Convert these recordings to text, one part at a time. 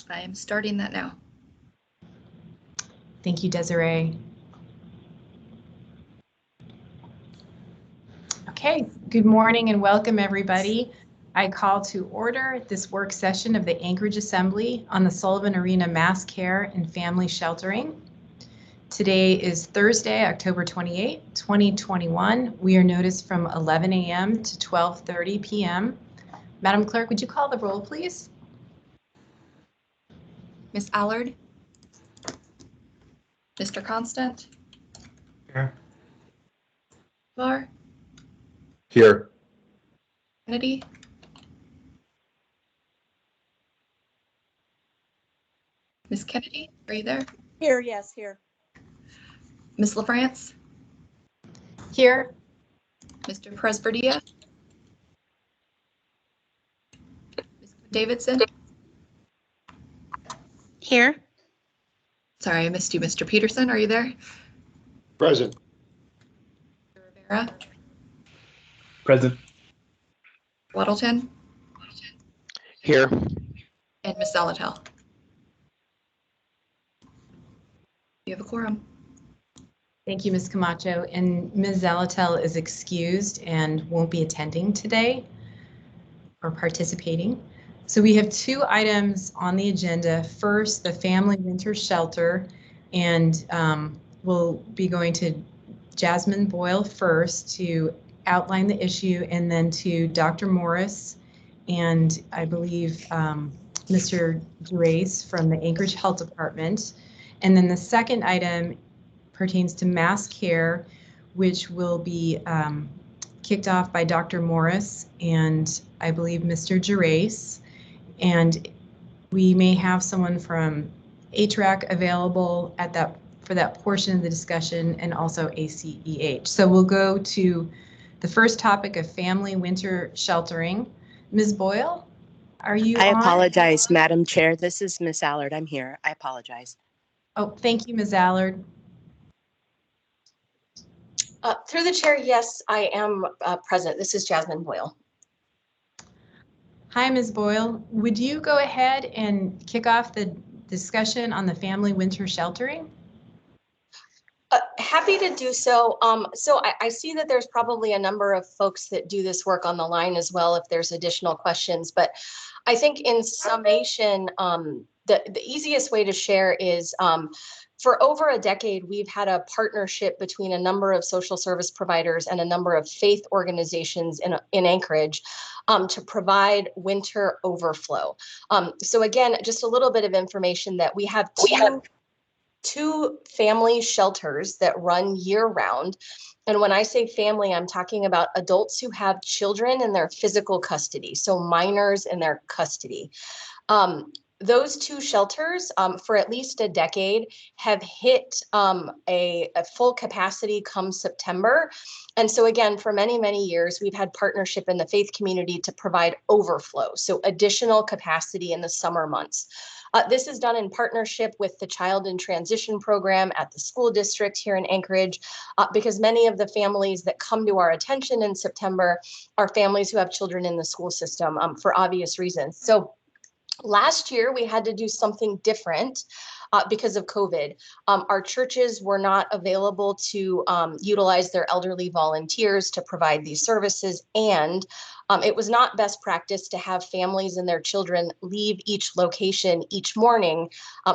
I am starting that now. Thank you, Desiree. Okay, good morning and welcome everybody. I call to order this work session of the Anchorage Assembly on the Sullivan Arena Mass Care and Family Sheltering. Today is Thursday, October 28, 2021. We are noticed from 11 a.m. to 12:30 p.m. Madam Clerk, would you call the roll, please? Ms. Allard? Mr. Constant? Here. Var? Here. Kennedy? Ms. Kennedy, are you there? Here, yes, here. Ms. LaFrance? Here. Mr. Presberdia? Ms. Davidson? Here. Sorry, I missed you. Mr. Peterson, are you there? Present. Mr. Rivera? Present. Waddleton? Here. And Ms. Zalatel? You have a quorum. Thank you, Ms. Camacho. And Ms. Zalatel is excused and won't be attending today or participating. So we have two items on the agenda. First, the Family Winter Shelter, and we'll be going to Jasmine Boyle first to outline the issue, and then to Dr. Morris and I believe Mr. Durace from the Anchorage Health Department. And then the second item pertains to mass care, which will be kicked off by Dr. Morris and I believe Mr. Durace. And we may have someone from HRAC available at for that portion of the discussion, and also ACEH. So we'll go to the first topic of family winter sheltering. Ms. Boyle, are you I on? apologize, Madam Chair. This is Miss Allard. I'm here. I apologize. Oh, thank you, Ms. Allard. Through the chair, yes, I am present. This is Jasmine Boyle. Hi, Ms. Boyle. Would you go ahead and kick off the discussion on the family winter sheltering? Happy to do so. I see that there's probably a number of folks that do this work on the line as well if there's additional questions, but I think in summation, the easiest way to share is for over a decade, we've had a partnership between a number of social service providers and a number of faith organizations in Anchorage to provide winter overflow. So again, just a little bit of information that we have two family shelters that run year round. And when I say family, I'm talking about adults who have children in their physical custody, so minors in their custody. Those two shelters for at least a decade have hit a full capacity come September. And so again, for many, many years, we've had partnership in the faith community to provide overflow, so additional capacity in the summer months. This is done in partnership with the Child in Transition program at the school district here in Anchorage, because many of the families that come to our attention in September are families who have children in the school system for obvious reasons. So last year, we had to do something different because of COVID. Our churches were not available to utilize their elderly volunteers to provide these services, and it was not best practice to have families and their children leave each location each morning,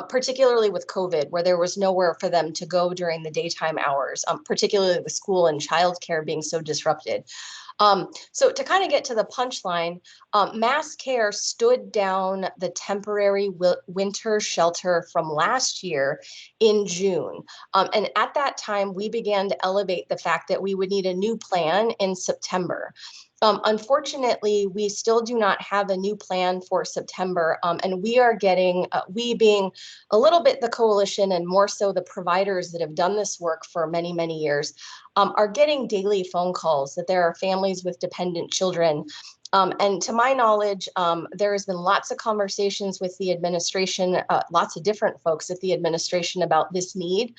particularly with COVID, where there was nowhere for them to go during the daytime hours, particularly with school and childcare being so disrupted. So to kind of get to the punchline, Mass Care stood down the temporary winter shelter from last year in June. And at that time, we began to elevate the fact that we would need a new plan in September. Unfortunately, we still do not have a new plan for September, and we are getting, we being a little bit the coalition and more so the providers that have done this work for many, many years, are getting daily phone calls that there are families with dependent children. And to my knowledge, there has been lots of conversations with the administration, lots of different folks at the administration about this need.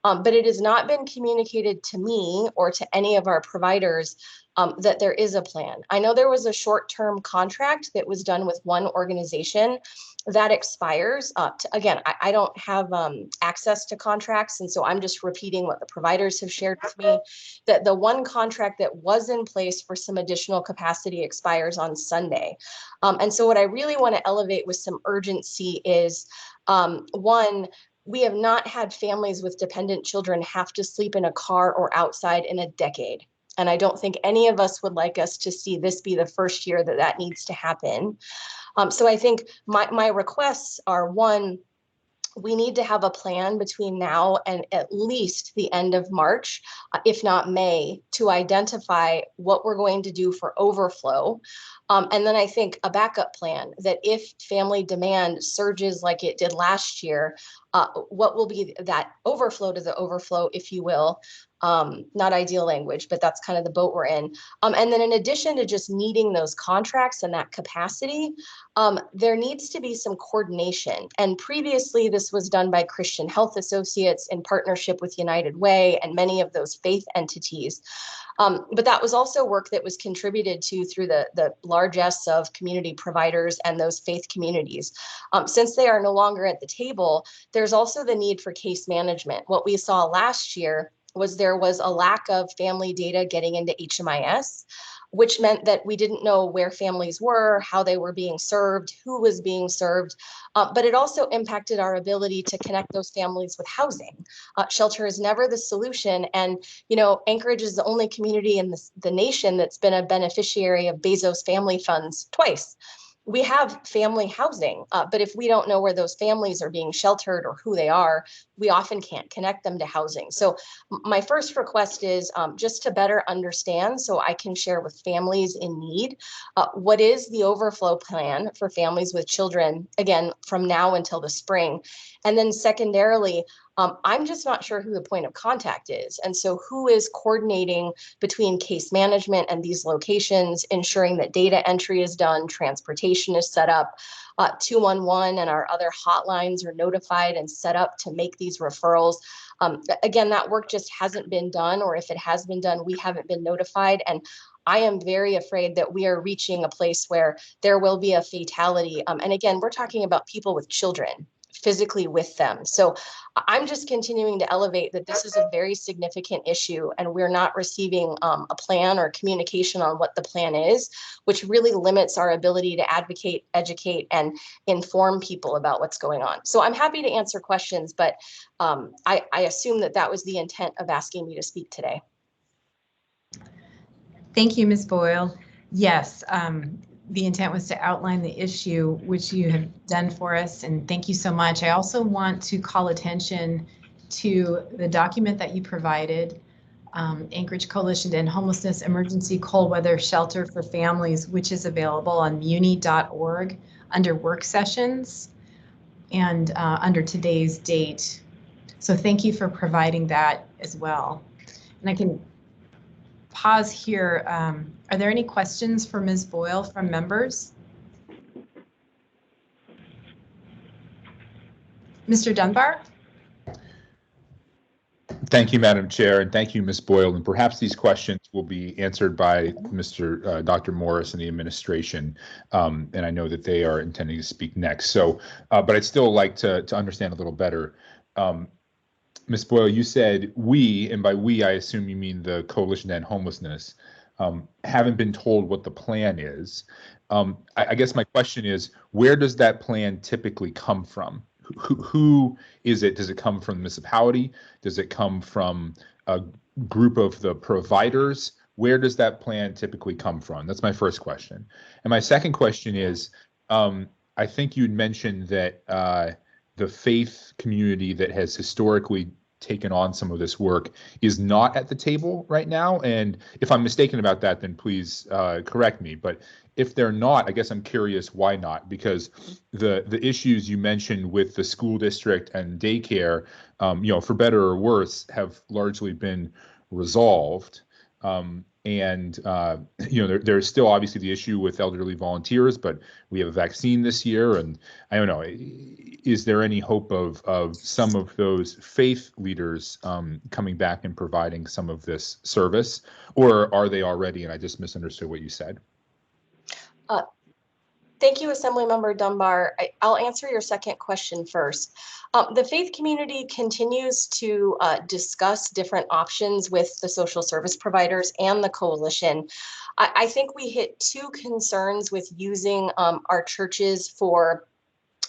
But it has not been communicated to me or to any of our providers that there is a plan. I know there was a short-term contract that was done with one organization that expires. Again, I don't have access to contracts, and so I'm just repeating what the providers have shared with me, that the one contract that was in place for some additional capacity expires on Sunday. And so what I really want to elevate with some urgency is, one, we have not had families with dependent children have to sleep in a car or outside in a decade. And I don't think any of us would like us to see this be the first year that that needs to happen. So I think my requests are, one, we need to have a plan between now and at least the end of March, if not May, to identify what we're going to do for overflow. And then I think a backup plan that if family demand surges like it did last year, what will be that overflow to the overflow, if you will. Not ideal language, but that's kind of the boat we're in. And then in addition to just needing those contracts and that capacity, there needs to be some coordination. And previously, this was done by Christian Health Associates in partnership with United Way and many of those faith entities. But that was also work that was contributed to through the largesse of community providers and those faith communities. Since they are no longer at the table, there's also the need for case management. What we saw last year was there was a lack of family data getting into HMIS, which meant that we didn't know where families were, how they were being served, who was being served, but it also impacted our ability to connect those families with housing. Shelter is never the solution, and Anchorage is the only community in the nation that's been a beneficiary of Bezos family funds twice. We have family housing, but if we don't know where those families are being sheltered or who they are, we often can't connect them to housing. So my first request is just to better understand so I can share with families in need, what is the overflow plan for families with children, again, from now until the spring. And then secondarily, I'm just not sure who the point of contact is. And so who is coordinating between case management and these locations, ensuring that data entry is done, transportation is set up, 211 and our other hotlines are notified and set up to make these referrals. Again, that work just hasn't been done, or if it has been done, we haven't been notified. And I am very afraid that we are reaching a place where there will be a fatality. And again, we're talking about people with children physically with them. So I'm just continuing to elevate that this is a very significant issue, and we're not receiving a plan or communication on what the plan is, which really limits our ability to advocate, educate, and inform people about what's going on. So I'm happy to answer questions, but I assume that was the intent of asking me to speak today. Thank you, Ms. Boyle. Yes, the intent was to outline the issue, which you have done for us, and thank you so much. I also want to call attention to the document that you provided, Anchorage Coalition to End Homelessness Emergency Cold Weather Shelter for Families, which is available on muni.org under work sessions and under today's date. So thank you for providing that as well. And I can pause here. Are there any questions for Ms. Boyle from members? Mr. Dunbar? Thank you, Madam Chair, and thank you, Ms. Boyle. And perhaps these questions will be answered by Dr. Morris and the administration. And I know that they are intending to speak next. So, but I'd still like to understand a little better. Ms. Boyle, you said we, and by we, I assume you mean the Coalition to End Homelessness, haven't been told what the plan is. I guess my question is, where does that plan typically come from? Who is it? Does it come from the municipality? Does it come from a group of the providers? Where does that plan typically come from? That's my first question. And my second question is, I think you'd mentioned that the faith community that has historically taken on some of this work is not at the table right now. And if I'm mistaken about that, then please correct me. But if they're not, I guess I'm curious why not? Because the issues you mentioned with the school district and daycare, for better or worse, have largely been resolved. And there's still obviously the issue with elderly volunteers, but we have a vaccine this year, and I don't know, is there any hope of some of those faith leaders coming back and providing some of this service, or are they already? And I just misunderstood what you said. Thank you, Assemblymember Dunbar. I'll answer your second question first. The faith community continues to discuss different options with the social service providers and the coalition. I think we hit two concerns with using our churches for,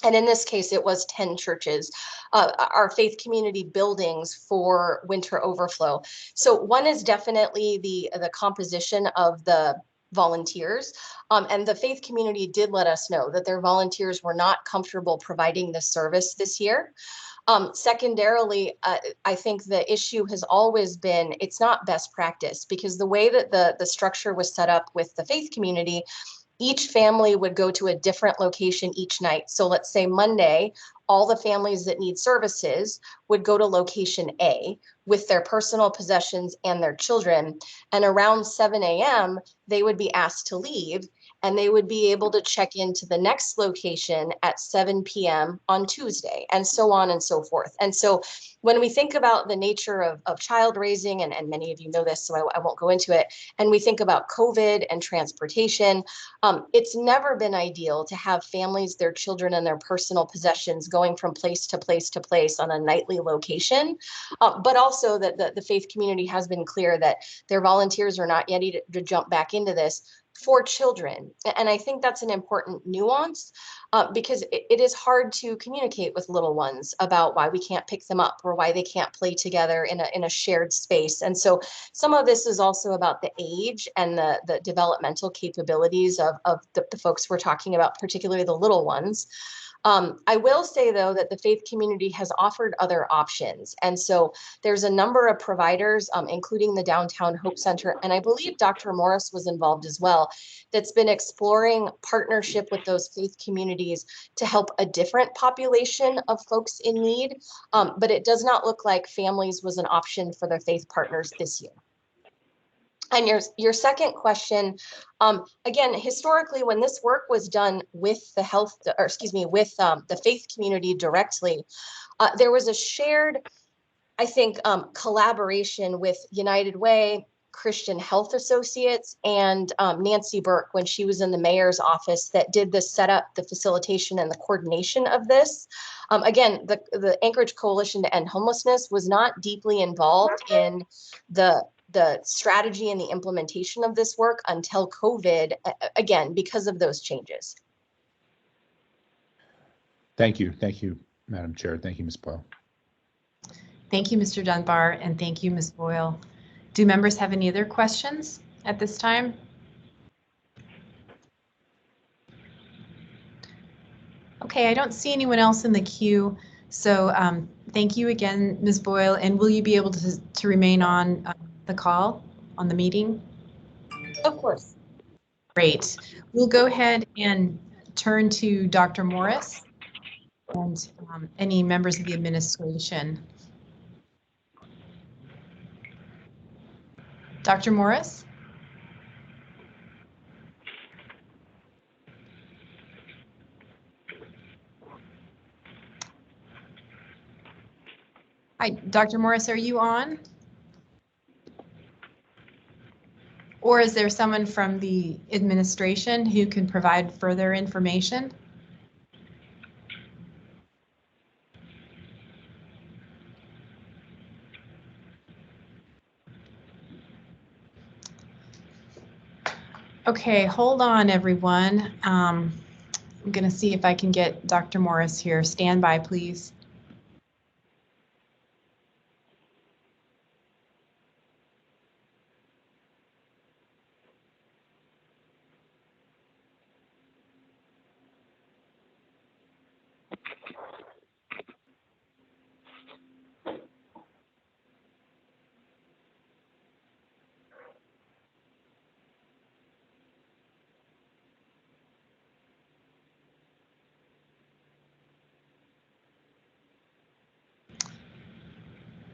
and in this case, it was 10 churches, our faith community buildings for winter overflow. So one is definitely the composition of the volunteers. And the faith community did let us know that their volunteers were not comfortable providing this service this year. Secondarily, I think the issue has always been, it's not best practice, because the way that the structure was set up with the faith community, each family would go to a different location each night. So let's say Monday, all the families that need services would go to location A with their personal possessions and their children. And around 7 a.m., they would be asked to leave, and they would be able to check into the next location at 7 p.m. on Tuesday, and so on and so forth. And so when we think about the nature of child raising, and many of you know this, so I won't go into it, and we think about COVID and transportation, it's never been ideal to have families, their children, and their personal possessions going from place to place to place on a nightly location. But also that the faith community has been clear that their volunteers are not ready to jump back into this for children. And I think that's an important nuance, because it is hard to communicate with little ones about why we can't pick them up or why they can't play together in a shared space. And so some of this is also about the age and the developmental capabilities of the folks we're talking about, particularly the little ones. I will say, though, that the faith community has offered other options. And so there's a number of providers, including the Downtown Hope Center, and I believe Dr. Morris was involved as well, that's been exploring partnership with those faith communities to help a different population of folks in need. But it does not look like families was an option for their faith partners this year. And your second question, again, historically, when this work was done with the the faith community directly, there was a shared, I think, collaboration with United Way, Christian Health Associates, and Nancy Burke when she was in the mayor's office that did the setup, the facilitation, and the coordination of this. Again, the Anchorage Coalition to End Homelessness was not deeply involved in the strategy and the implementation of this work until COVID, again, because of those changes. Thank you, Madam Chair. Thank you, Ms. Boyle. Thank you, Mr. Dunbar, and thank you, Ms. Boyle. Do members have any other questions at this time? Okay, I don't see anyone else in the queue, so thank you again, Ms. Boyle, and will you be able to remain on the call, on the meeting? Of course. Great. We'll go ahead and turn to Dr. Morris and any members of the administration. Dr. Morris? Hi, Dr. Morris, are you on? Or is there someone from the administration who can provide further information? Okay, hold on, everyone. I'm going to see if I can get Dr. Morris here. Stand by, please.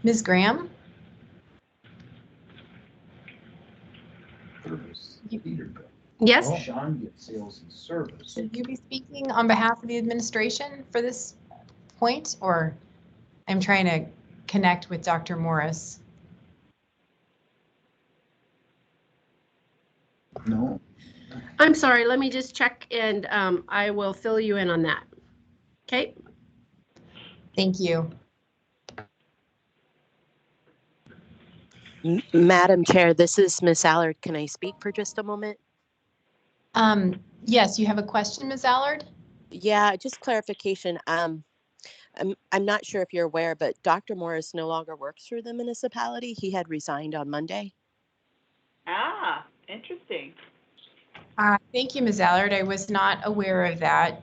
Ms. Graham? Yes, Sean gets sales and service. Should you be speaking on behalf of the administration for this point, or I'm trying to connect with Dr. Morris? No. I'm sorry. Let me just check and I will fill you in on that. Okay. Thank you. Madam Chair, this is Miss Allard. Can I speak for just a moment? Yes, you have a question, Ms. Allard? Yeah, just clarification. I'm not sure if you're aware, but Dr. Morris no longer works for the municipality. He had resigned on Monday. Ah, interesting. Thank you, Ms. Allard. I was not aware of that.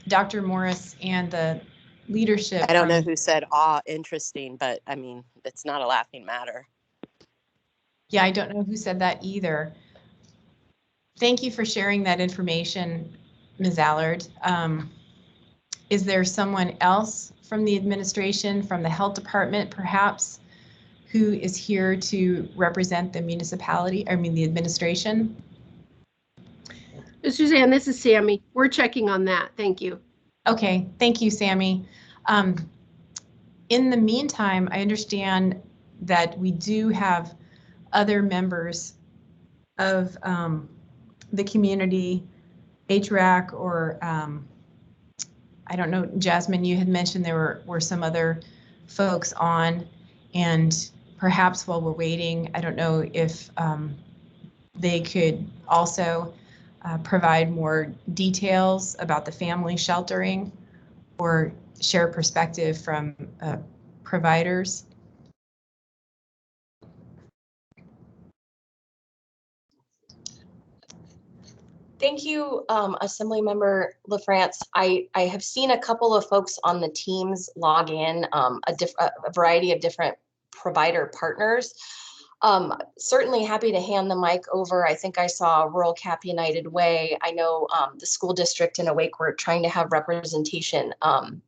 Dr. Morris and the leadership. I don't know who said, interesting, but I mean, it's not a laughing matter. Yeah, I don't know who said that either. Thank you for sharing that information, Ms. Allard. Is there someone else from the administration, from the health department perhaps, who is here to represent the municipality, the administration? Suzanne, this is Sammy. We're checking on that. Thank you. Okay, thank you, Sammy. In the meantime, I understand that we do have other members of the community, HRAC, or I don't know, Jasmine, you had mentioned there were some other folks on, and perhaps while we're waiting, I don't know if they could also provide more details about the family sheltering or share perspective from providers. Thank you, Assemblymember LaFrance. I have seen a couple of folks on the teams log in, a variety of different provider partners. Certainly happy to hand the mic over. I think I saw Rural Cap United Way. I know the school district in Awake, we're trying to have representation. I'm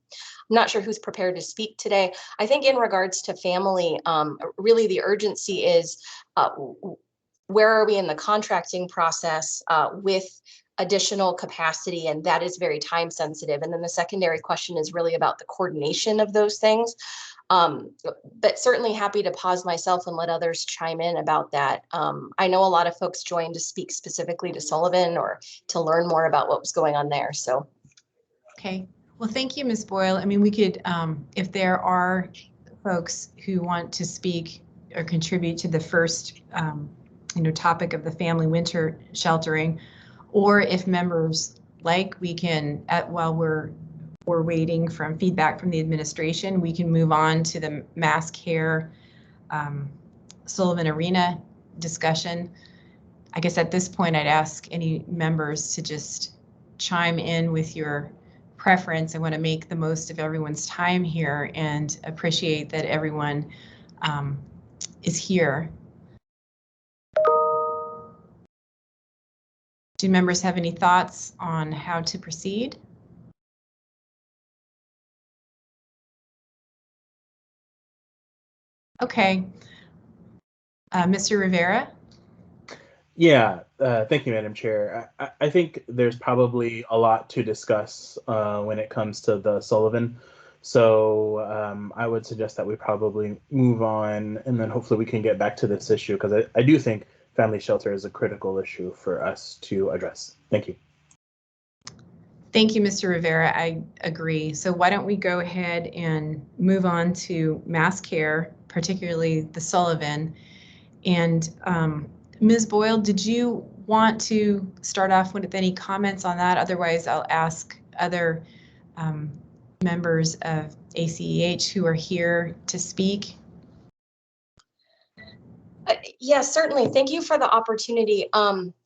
not sure who's prepared to speak today. I think in regards to family, really the urgency is where are we in the contracting process with additional capacity, and that is very time sensitive. And then the secondary question is really about the coordination of those things. But certainly happy to pause myself and let others chime in about that. I know a lot of folks joined to speak specifically to Sullivan or to learn more about what was going on there. So, okay, well, thank you, Ms. Boyle. I mean, we could, if there are folks who want to speak or contribute to the first topic of the family winter sheltering, or if members like, we can, while we're waiting from feedback from the administration, we can move on to the mass care Sullivan Arena discussion. I guess at this point, I'd ask any members to just chime in with your preference. I want to make the most of everyone's time here and appreciate that everyone is here. Do members have any thoughts on how to proceed? Okay. Mr. Rivera? Yeah, thank you, Madam Chair. I think there's probably a lot to discuss when it comes to the Sullivan. So I would suggest that we probably move on, and then hopefully we can get back to this issue, because I do think family shelter is a critical issue for us to address. Thank you. Thank you, Mr. Rivera. I agree. So why don't we go ahead and move on to mass care, particularly the Sullivan. And Ms. Boyle, did you want to start off with any comments on that? Otherwise, I'll ask other members of ACEH who are here to speak. Yes, certainly. Thank you for the opportunity.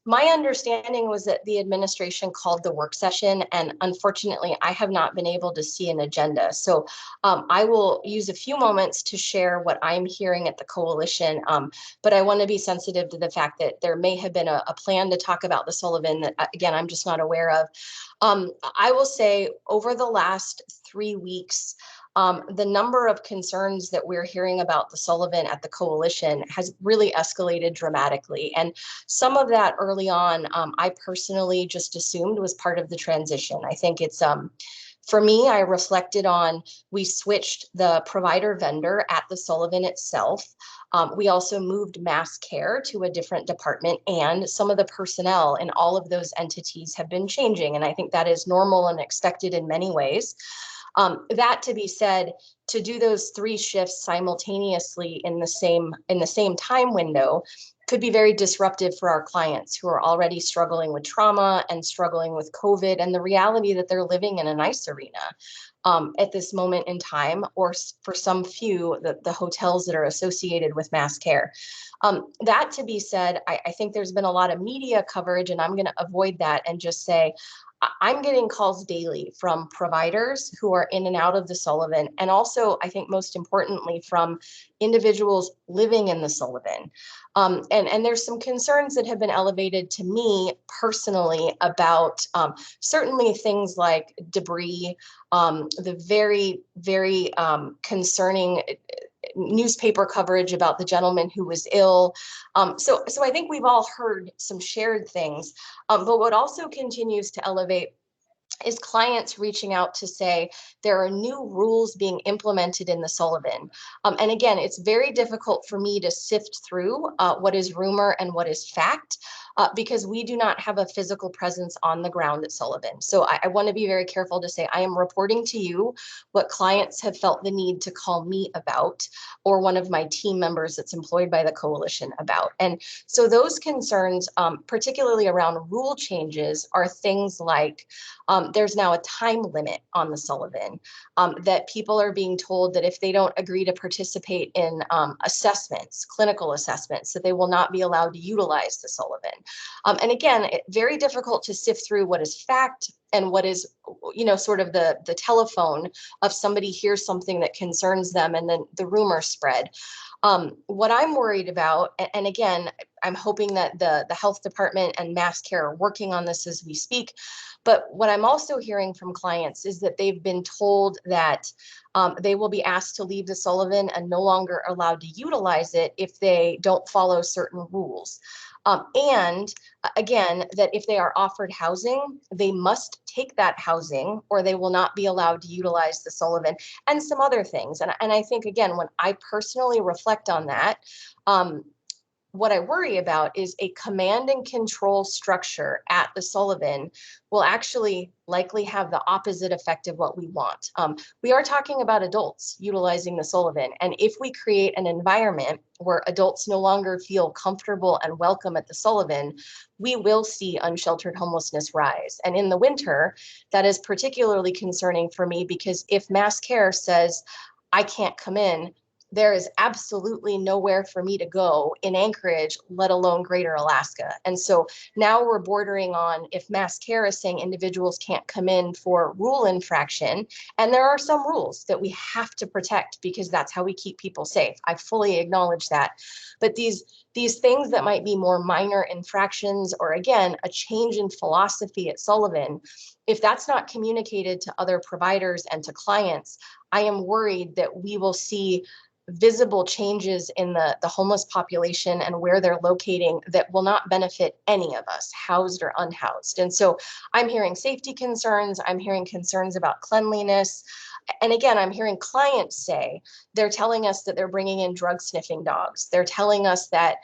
My understanding was that the administration called the work session, and unfortunately, I have not been able to see an agenda. So I will use a few moments to share what I'm hearing at the coalition, but I want to be sensitive to the fact that there may have been a plan to talk about the Sullivan that, again, I'm just not aware of. I will say over the last 3 weeks, the number of concerns that we're hearing about the Sullivan at the coalition has really escalated dramatically. And some of that early on, I personally just assumed was part of the transition. I think it's, for me, I reflected on, we switched the provider vendor at the Sullivan itself. We also moved mass care to a different department, and some of the personnel in all of those entities have been changing. And I think that is normal and expected in many ways. That to be said, to do those 3 shifts simultaneously in the same time window could be very disruptive for our clients who are already struggling with trauma and struggling with COVID and the reality that they're living in an ICE arena at this moment in time, or for some few, the hotels that are associated with mass care. That to be said, I think there's been a lot of media coverage, and I'm going to avoid that and just say, I'm getting calls daily from providers who are in and out of the Sullivan, and also, I think most importantly, from individuals living in the Sullivan. And there's some concerns that have been elevated to me personally about certainly things like debris, the very, very concerning newspaper coverage about the gentleman who was ill. So I think we've all heard some shared things, but what also continues to elevate is clients reaching out to say there are new rules being implemented in the Sullivan. And again, it's very difficult for me to sift through what is rumor and what is fact, because we do not have a physical presence on the ground at Sullivan. So I want to be very careful to say I am reporting to you what clients have felt the need to call me about, or one of my team members that's employed by the coalition about. And so those concerns, particularly around rule changes, are things like there's now a time limit on the Sullivan, that people are being told that if they don't agree to participate in assessments, clinical assessments, that they will not be allowed to utilize the Sullivan. And again, very difficult to sift through what is fact and what is, sort of the telephone of somebody hears something that concerns them and then the rumor spread. What I'm worried about, and again, I'm hoping that the health department and mass care are working on this as we speak, but what I'm also hearing from clients is that they've been told that they will be asked to leave the Sullivan and no longer allowed to utilize it if they don't follow certain rules. And again, that if they are offered housing, they must take that housing or they will not be allowed to utilize the Sullivan, and some other things. And I think, again, when I personally reflect on that, what I worry about is a command and control structure at the Sullivan will actually likely have the opposite effect of what we want. We are talking about adults utilizing the Sullivan. And if we create an environment where adults no longer feel comfortable and welcome at the Sullivan, we will see unsheltered homelessness rise. And in the winter, that is particularly concerning for me, because if mass care says, I can't come in, there is absolutely nowhere for me to go in Anchorage, let alone Greater Alaska. And so now we're bordering on, if mass care is saying individuals can't come in for rule infraction, and there are some rules that we have to protect because that's how we keep people safe. I fully acknowledge that. But these things that might be more minor infractions, or again, a change in philosophy at Sullivan, if that's not communicated to other providers and to clients, I am worried that we will see visible changes in the homeless population and where they're locating that will not benefit any of us, housed or unhoused. And so I'm hearing safety concerns, I'm hearing concerns about cleanliness. And again, I'm hearing clients say, they're telling us that they're bringing in drug sniffing dogs. They're telling us that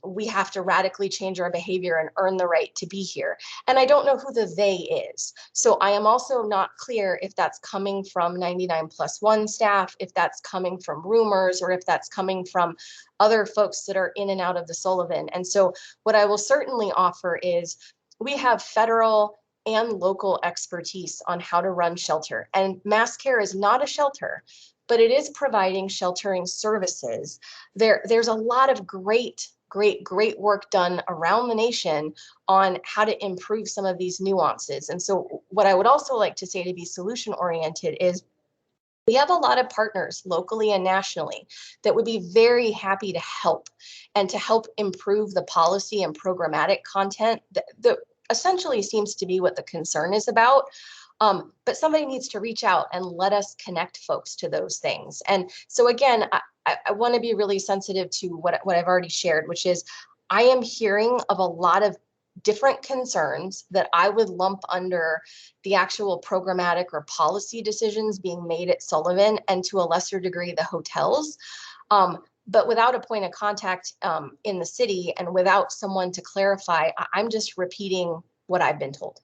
we have to radically change our behavior and earn the right to be here. And I don't know who the they is. So I am also not clear if that's coming from 99+1 staff, if that's coming from rumors, or if that's coming from other folks that are in and out of the Sullivan. And so what I will certainly offer is we have federal and local expertise on how to run shelter. And mass care is not a shelter, but it is providing sheltering services. There's a lot of great work done around the nation on how to improve some of these nuances. And so what I would also like to say, to be solution oriented, is we have a lot of partners locally and nationally that would be very happy to help and to help improve the policy and programmatic content that essentially seems to be what the concern is about. But somebody needs to reach out and let us connect folks to those things. And so again, I want to be really sensitive to what I've already shared, which is I am hearing of a lot of different concerns that I would lump under the actual programmatic or policy decisions being made at Sullivan, and to a lesser degree, the hotels. But without a point of contact in the city and without someone to clarify, I'm just repeating what I've been told.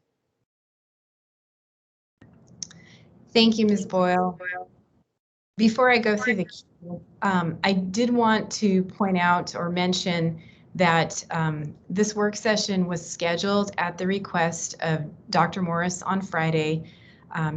Thank you, Ms. Boyle. Before I go through the queue, I did want to point out or mention that this work session was scheduled at the request of Dr. Morris on Friday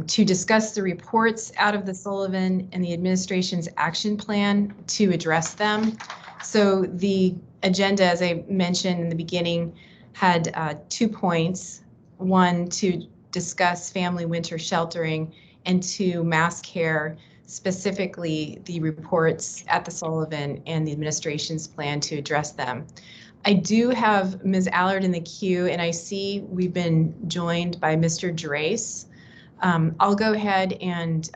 to discuss the reports out of the Sullivan and the administration's action plan to address them. So the agenda, as I mentioned in the beginning, had 2 points. 1, to discuss family winter sheltering, and 2, mass care, specifically the reports at the Sullivan and the administration's plan to address them. I do have Ms. Allard in the queue, and I see we've been joined by Mr. Drace. I'll go ahead and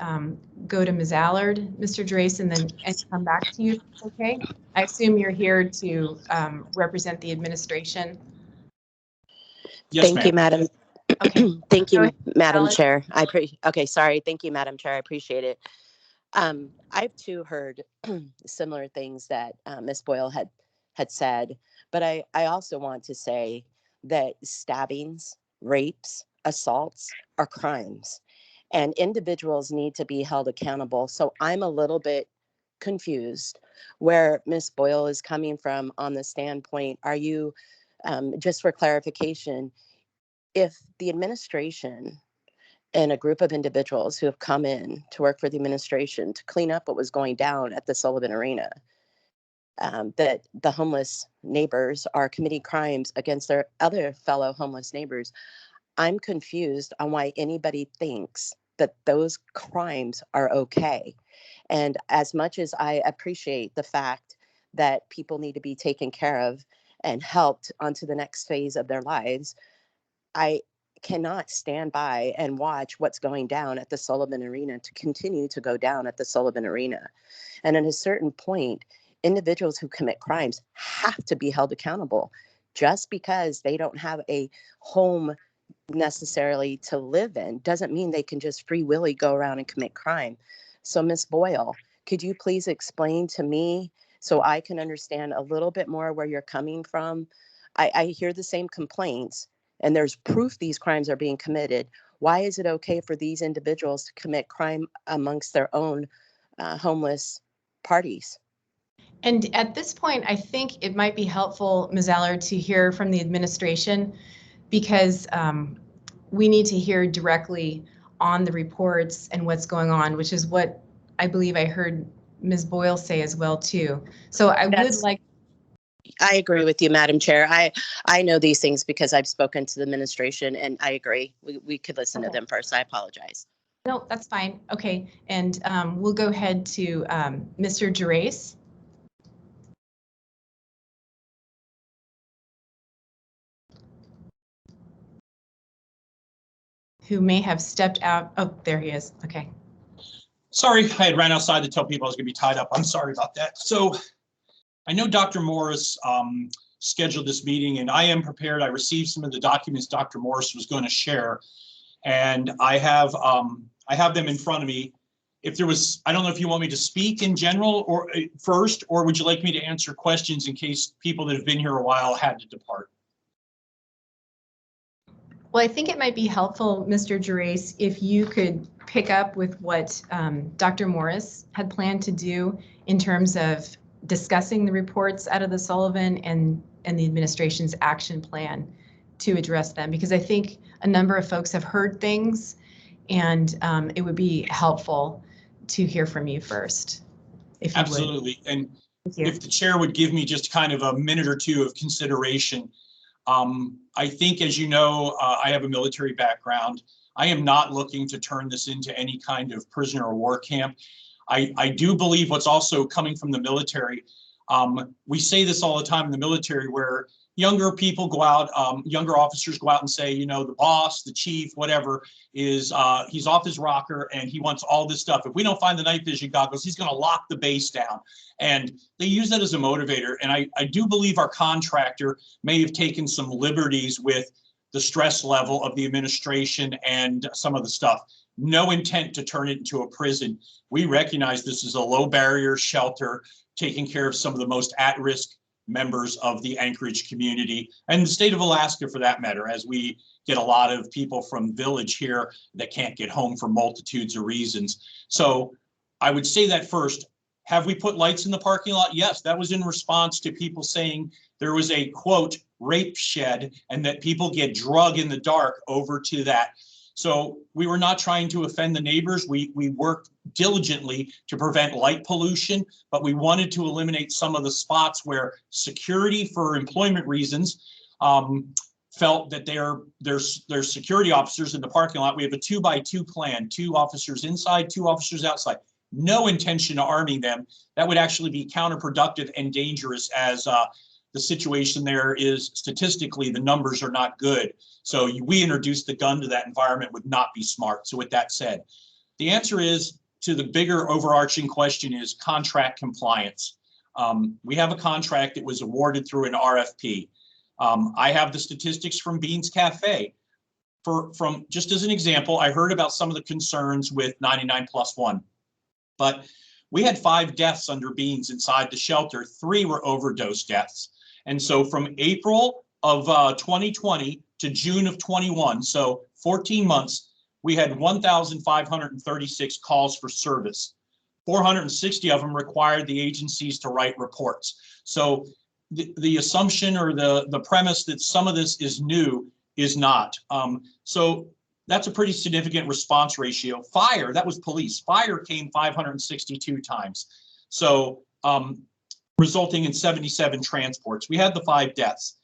go to Ms. Allard, Mr. Drace, and then come back to you. Okay. I assume you're here to represent the administration. Yes, thank you, Madam. Okay. Thank you, Madam Allard. Chair. Okay, sorry. Thank you, Madam Chair. I appreciate it. I've too heard similar things that Ms. Boyle had said, but I also want to say that stabbings, rapes, assaults are crimes, and individuals need to be held accountable. So I'm a little bit confused where Ms. Boyle is coming from on the standpoint. Are you, just for clarification, if the administration and a group of individuals who have come in to work for the administration to clean up what was going down at the Sullivan Arena, that the homeless neighbors are committing crimes against their other fellow homeless neighbors, I'm confused on why anybody thinks that those crimes are okay. And as much as I appreciate the fact that people need to be taken care of and helped onto the next phase of their lives, I cannot stand by and watch what's going down at the Sullivan Arena to continue to go down at the Sullivan Arena. And at a certain point, individuals who commit crimes have to be held accountable. Just because they don't have a home necessarily to live in doesn't mean they can just free willy go around and commit crime. So Ms. Boyle, could you please explain to me so I can understand a little bit more where you're coming from? I hear the same complaints, and there's proof these crimes are being committed. Why is it okay for these individuals to commit crime amongst their own homeless parties? And at this point, I think it might be helpful, Ms. Allard, to hear from the administration, because we need to hear directly on the reports and what's going on, which is what I believe I heard Ms. Boyle say as well, too. So I would like. I agree with you, Madam Chair. I know these things because I've spoken to the administration, and I agree. We could listen to them first. I apologize. No, that's fine. Okay, and we'll go ahead to Mr. Gerace. Who may have stepped out. Oh, there he is. Okay. Sorry, I had ran outside to tell people I was going to be tied up. I'm sorry about that. So I know Dr. Morris scheduled this meeting, and I am prepared. I received some of the documents Dr. Morris was going to share, and I have them in front of me. If there was, I don't know if you want me to speak in general or first, or would you like me to answer questions in case people that have been here a while had to depart? Well, I think it might be helpful, Mr. Gerace, if you could pick up with what Dr. Morris had planned to do in terms of discussing the reports out of the Sullivan and the administration's action plan to address them, because I think a number of folks have heard things, and it would be helpful to hear from you first, if you Absolutely. would. And if the chair would give me just kind of a minute or two of consideration. I think, as you know, I have a military background. I am not looking to turn this into any kind of prisoner of war camp. I do believe what's also coming from the military. We say this all the time in the military, where younger people go out, younger officers go out and say, you know, the boss, the chief, whatever, is he's off his rocker and he wants all this stuff. If we don't find the night vision goggles, he's going to lock the base down. And they use that as a motivator. And I do believe our contractor may have taken some liberties with the stress level of the administration and some of the stuff. No intent to turn it into a prison. We recognize this is a low barrier shelter taking care of some of the most at-risk members of the Anchorage community and the state of Alaska for that matter, as we get a lot of people from Village here that can't get home for multitudes of reasons. So I would say that first. Have we put lights in the parking lot? Yes, that was in response to people saying there was a, quote, rape shed and that people get drug in the dark over to that. So we were not trying to offend the neighbors. We worked diligently to prevent light pollution, but we wanted to eliminate some of the spots where security for employment reasons felt that there's security officers in the parking lot. We have a 2x2 plan, 2 officers inside, 2 officers outside. No intention of arming them. That would actually be counterproductive and dangerous, as the situation there is statistically the numbers are not good. So we introduced the gun to that environment would not be smart. So with that said, the answer is to the bigger overarching question is contract compliance. We have a contract that was awarded through an RFP. I have the statistics from Beans Cafe. From just as an example, I heard about some of the concerns with 99+1. But we had 5 deaths under Beans inside the shelter. 3 were overdose deaths. And so from April of 2020 to June of 21, so 14 months, we had 1,536 calls for service. 460 of them required the agencies to write reports. So the assumption or the premise that some of this is new is not. So that's a pretty significant response ratio. Fire, that was police. Fire came 562 times. So resulting in 77 transports. We had the 5 deaths.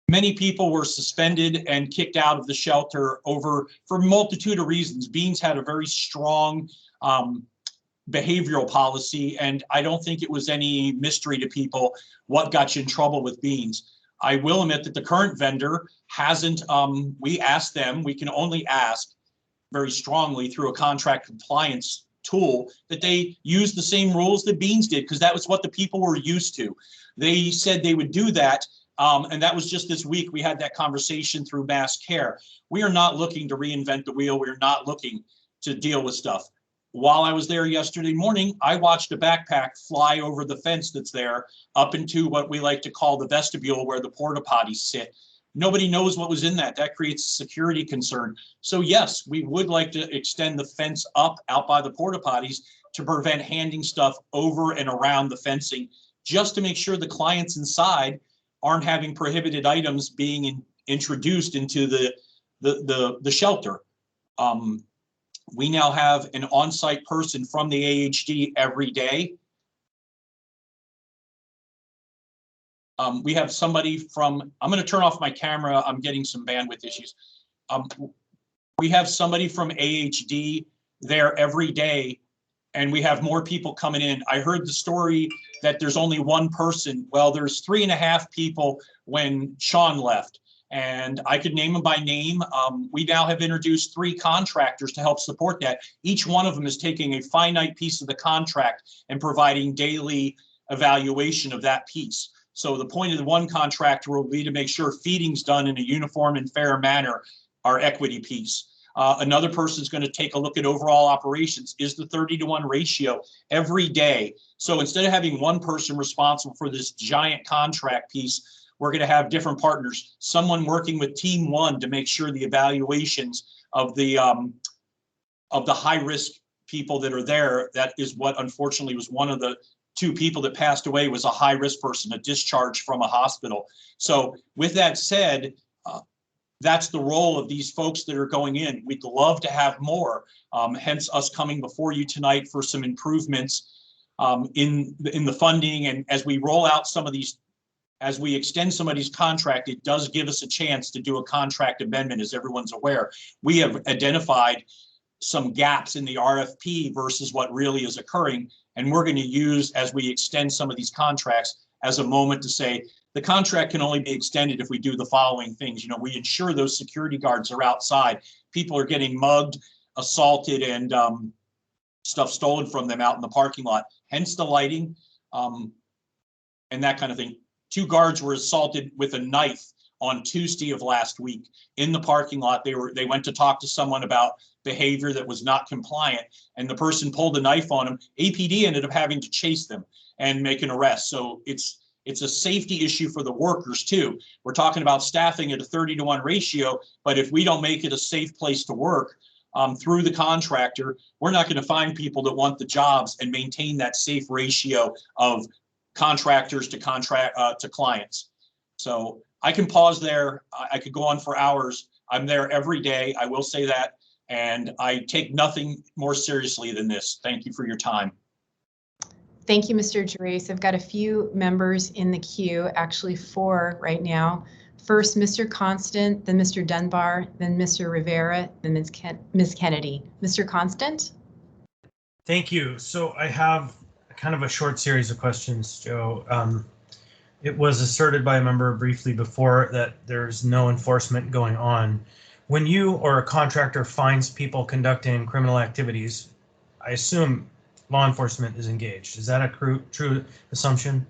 Many people were suspended and kicked out of the shelter for a multitude of reasons. Beans had a very strong behavioral policy, and I don't think it was any mystery to people what got you in trouble with Beans. I will admit that the current vendor hasn't, we asked them, we can only ask very strongly through a contract compliance tool that they use the same rules that Beans did, because that was what the people were used to. They said they would do that, and that was just this week. We had that conversation through Mass Care. We are not looking to reinvent the wheel. We're not looking to deal with stuff. While I was there yesterday morning, I watched a backpack fly over the fence that's there up into what we like to call the vestibule where the porta potties sit. Nobody knows what was in that. That creates a security concern. So yes, we would like to extend the fence up out by the porta potties to prevent handing stuff over and around the fencing, just to make sure the clients inside aren't having prohibited items being introduced into the shelter. We now have an on-site person from the AHD every day. We have somebody from, I'm going to turn off my camera. I'm getting some bandwidth issues. We have somebody from AHD there every day, and we have more people coming in. I heard the story that there's only 1 person. Well, there's 3.5 people when Sean left. And I could name them by name. We now have introduced 3 contractors to help support that. Each one of them is taking a finite piece of the contract and providing daily evaluation of that piece. So the point of the one contractor will be to make sure feeding's done in a uniform and fair manner, our equity piece. Another person is going to take a look at overall operations. Is the 30-to-1 ratio every day? So instead of having one person responsible for this giant contract piece, we're going to have different partners, someone working with team 1 to make sure the evaluations of the high-risk people that are there. That is what unfortunately was one of the 2 people that passed away, was a high-risk person, a discharge from a hospital. So with that said, that's the role of these folks that are going in. We'd love to have more, hence us coming before you tonight for some improvements in the funding. And as we roll out some of these, as we extend somebody's contract, it does give us a chance to do a contract amendment, as everyone's aware. We have identified some gaps in the RFP versus what really is occurring. And we're going to use, as we extend some of these contracts, as a moment to say, the contract can only be extended if we do the following things. You know, we ensure those security guards are outside. People are getting mugged, assaulted, and stuff stolen from them out in the parking lot. Hence the lighting and that kind of thing. 2 guards were assaulted with a knife on Tuesday of last week in the parking lot. They went to talk to someone about behavior that was not compliant, and the person pulled a knife on them. APD ended up having to chase them and make an arrest. So it's a safety issue for the workers too. We're talking about staffing at a 30-to-1 ratio, but if we don't make it a safe place to work through the contractor, we're not going to find people that want the jobs and maintain that safe ratio of contractors to clients. So I can pause there. I could go on for hours. I'm there every day. I will say that. And I take nothing more seriously than this. Thank you for your time. Thank you, Mr. Gerace. I've got a few members in the queue, actually 4 right now. First, Mr. Constant, then Mr. Dunbar, then Mr. Rivera, then Ms. Kennedy. Mr. Constant? Thank you. So I have kind of a short series of questions, Joe. It was asserted by a member briefly before that there's no enforcement going on. When you or a contractor finds people conducting criminal activities, I assume law enforcement is engaged. Is that a true assumption?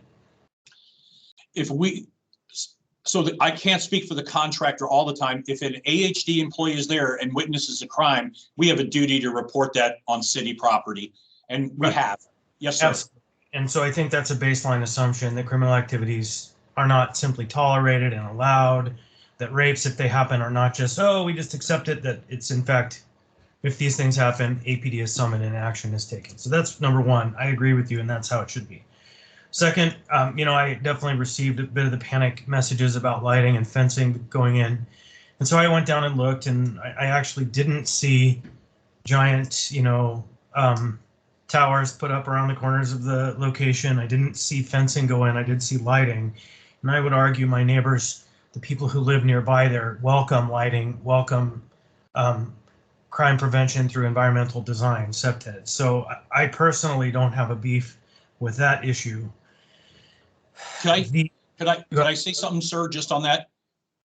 I can't speak for the contractor all the time. If an AHD employee is there and witnesses a crime, we have a duty to report that on city property, and we have. Yes, sir. Absolutely. And so I think that's a baseline assumption that criminal activities are not simply tolerated and allowed, that rapes, if they happen, are not just, oh, we just accept it, that it's in fact, if these things happen, APD is summoned and action is taken. So that's number one. I agree with you, and that's how it should be. Second, I definitely received a bit of the panic messages about lighting and fencing going in. And so I went down and looked, and I actually didn't see giant, towers put up around the corners of the location. I didn't see fencing go in. I did see lighting. And I would argue my neighbors, the people who live nearby there, welcome lighting, welcome crime prevention through environmental design, CPTED. So I personally don't have a beef with that issue. Could I say something, sir, just on that?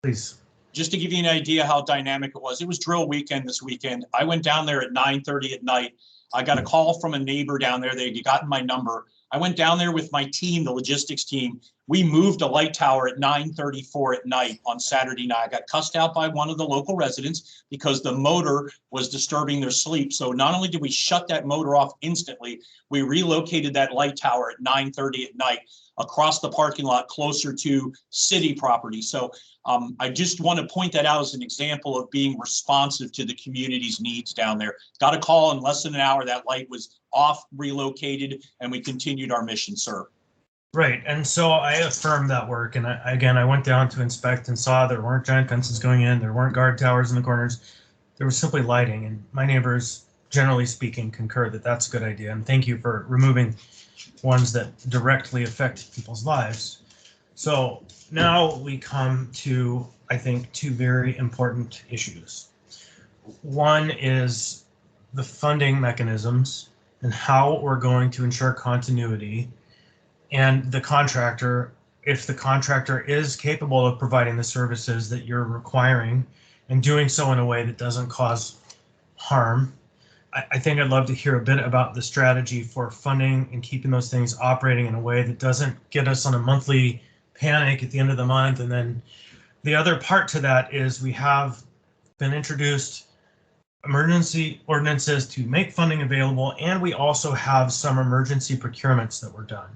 Please. Just to give you an idea how dynamic it was. It was drill weekend this weekend. I went down there at 9:30 at night. I got a call from a neighbor down there. They'd gotten my number. I went down there with my team, the logistics team. We moved a light tower at 9:34 at night on Saturday night. I got cussed out by one of the local residents because the motor was disturbing their sleep. So not only did we shut that motor off instantly, we relocated that light tower at 9:30 at night across the parking lot closer to city property. So I just want to point that out as an example of being responsive to the community's needs down there. Got a call in less than an hour. That light was off, relocated, and we continued our mission, sir. Right, and so I affirmed that work, and I went down to inspect and saw there weren't giant fences going in, there weren't guard towers in the corners, there was simply lighting, and my neighbors, generally speaking, concur that that's a good idea, and thank you for removing ones that directly affect people's lives. So now we come to, I think, 2 very important issues. One is the funding mechanisms and how we're going to ensure continuity, and the contractor, if the contractor is capable of providing the services that you're requiring and doing so in a way that doesn't cause harm. I think I'd love to hear a bit about the strategy for funding and keeping those things operating in a way that doesn't get us on a monthly panic at the end of the month. And then the other part to that is we have been introduced emergency ordinances to make funding available, and we also have some emergency procurements that were done,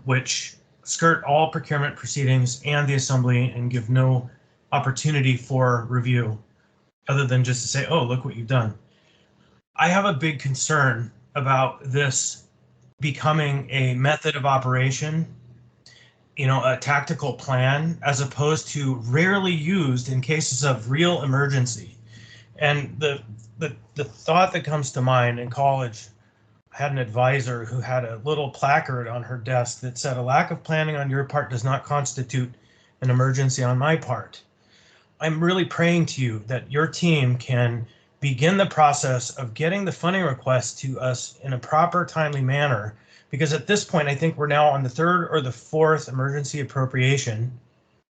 which skirt all procurement proceedings and the assembly and give no opportunity for review other than just to say, oh, look what you've done. I have a big concern about this becoming a method of operation, a tactical plan, as opposed to rarely used in cases of real emergency. And the thought that comes to mind in college, I had an advisor who had a little placard on her desk that said, a lack of planning on your part does not constitute an emergency on my part. I'm really praying to you that your team can begin the process of getting the funding requests to us in a proper, timely manner Because at this point, I think we're now on the third or the fourth emergency appropriation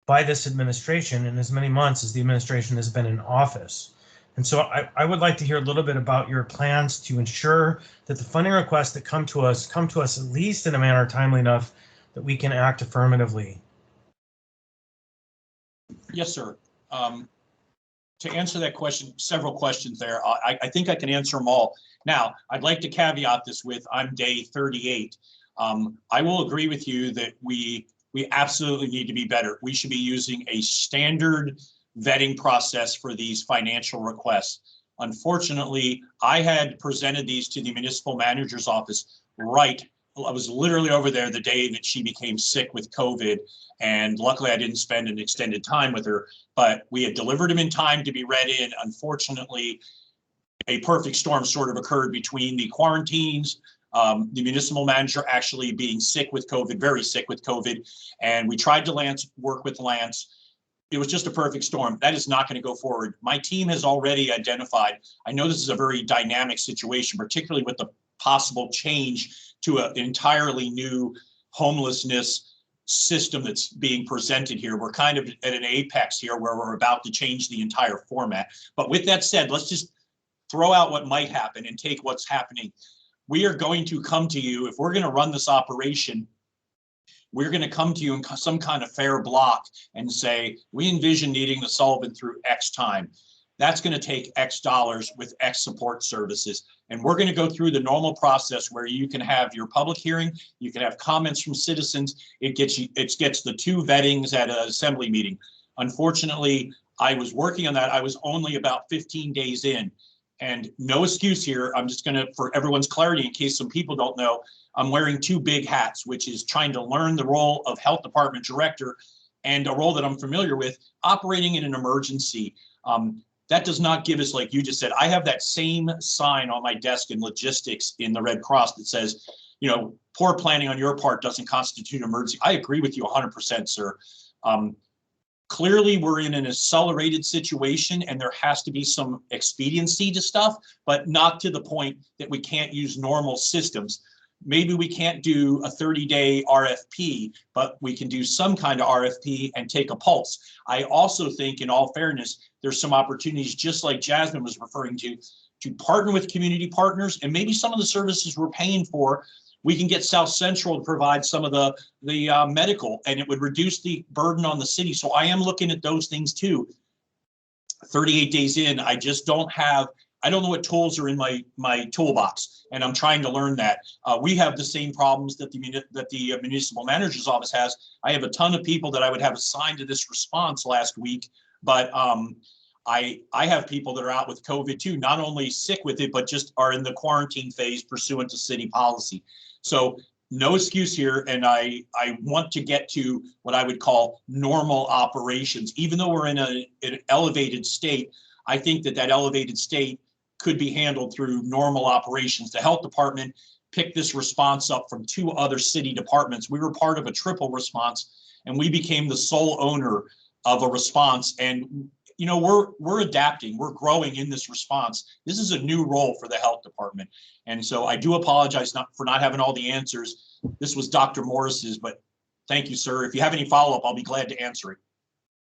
by this administration in as many months as the administration has been in office. And so I would like to hear a little bit about your plans to ensure that the funding requests that come to us at least in a manner timely enough that we can act affirmatively. Yes, sir. To answer that question, several questions there. I think I can answer them all. Now, I'd like to caveat this with I'm day 38. I will agree with you that we absolutely need to be better. We should be using a standard vetting process for these financial requests. Unfortunately, I had presented these to the municipal manager's office I was literally over there the day that she became sick with COVID. And luckily I didn't spend an extended time with her, but we had delivered them in time to be read in. Unfortunately, a perfect storm sort of occurred between the quarantines, the municipal manager actually being sick with COVID, very sick with COVID. And we tried to work with Lance. It was just a perfect storm. That is not going to go forward. My team has already identified, I know this is a very dynamic situation, particularly with the possible change to an entirely new homelessness system that's being presented here. We're kind of at an apex here where we're about to change the entire format. But with that said, let's just throw out what might happen and take what's happening. We are going to come to you, if we're going to run this operation, we're going to come to you in some kind of fair block and say, we envision needing the Sullivan through X time. That's going to take X dollars with X support services. And we're going to go through the normal process where you can have your public hearing, you can have comments from citizens. It gets the two vettings at an assembly meeting. Unfortunately, I was working on that. I was only about 15 days in. And no excuse here. I'm just going to, for everyone's clarity, in case some people don't know, I'm wearing two big hats, which is trying to learn the role of health department director and a role that I'm familiar with, operating in an emergency. That does not give us, like you just said, I have that same sign on my desk in logistics in the Red Cross that says, you know, poor planning on your part doesn't constitute emergency. I agree with you 100%, sir. Clearly, we're in an accelerated situation and there has to be some expediency to stuff, but not to the point that we can't use normal systems. Maybe we can't do a 30-day RFP, but we can do some kind of RFP and take a pulse. I also think, in all fairness, there's some opportunities, just like Jasmine was referring to partner with community partners, and maybe some of the services we're paying for, we can get South Central to provide some of the medical, and it would reduce the burden on the city. So I am looking at those things too. 38 days in, I just don't know what tools are in my toolbox, and I'm trying to learn that. We have the same problems that the municipal manager's office has. I have a ton of people that I would have assigned to this response last week, but I have people that are out with COVID too, not only sick with it, but just are in the quarantine phase pursuant to city policy. So no excuse here, and I want to get to what I would call normal operations. Even though we're in an elevated state, I think that elevated state could be handled through normal operations. The health department picked this response up from two other city departments. We were part of a triple response, and we became the sole owner of a response. And you know, we're adapting, we're growing in this response. This is a new role for the health department. And so I do apologize for not having all the answers. This was Dr. Morris's, but thank you, sir. If you have any follow-up, I'll be glad to answer it.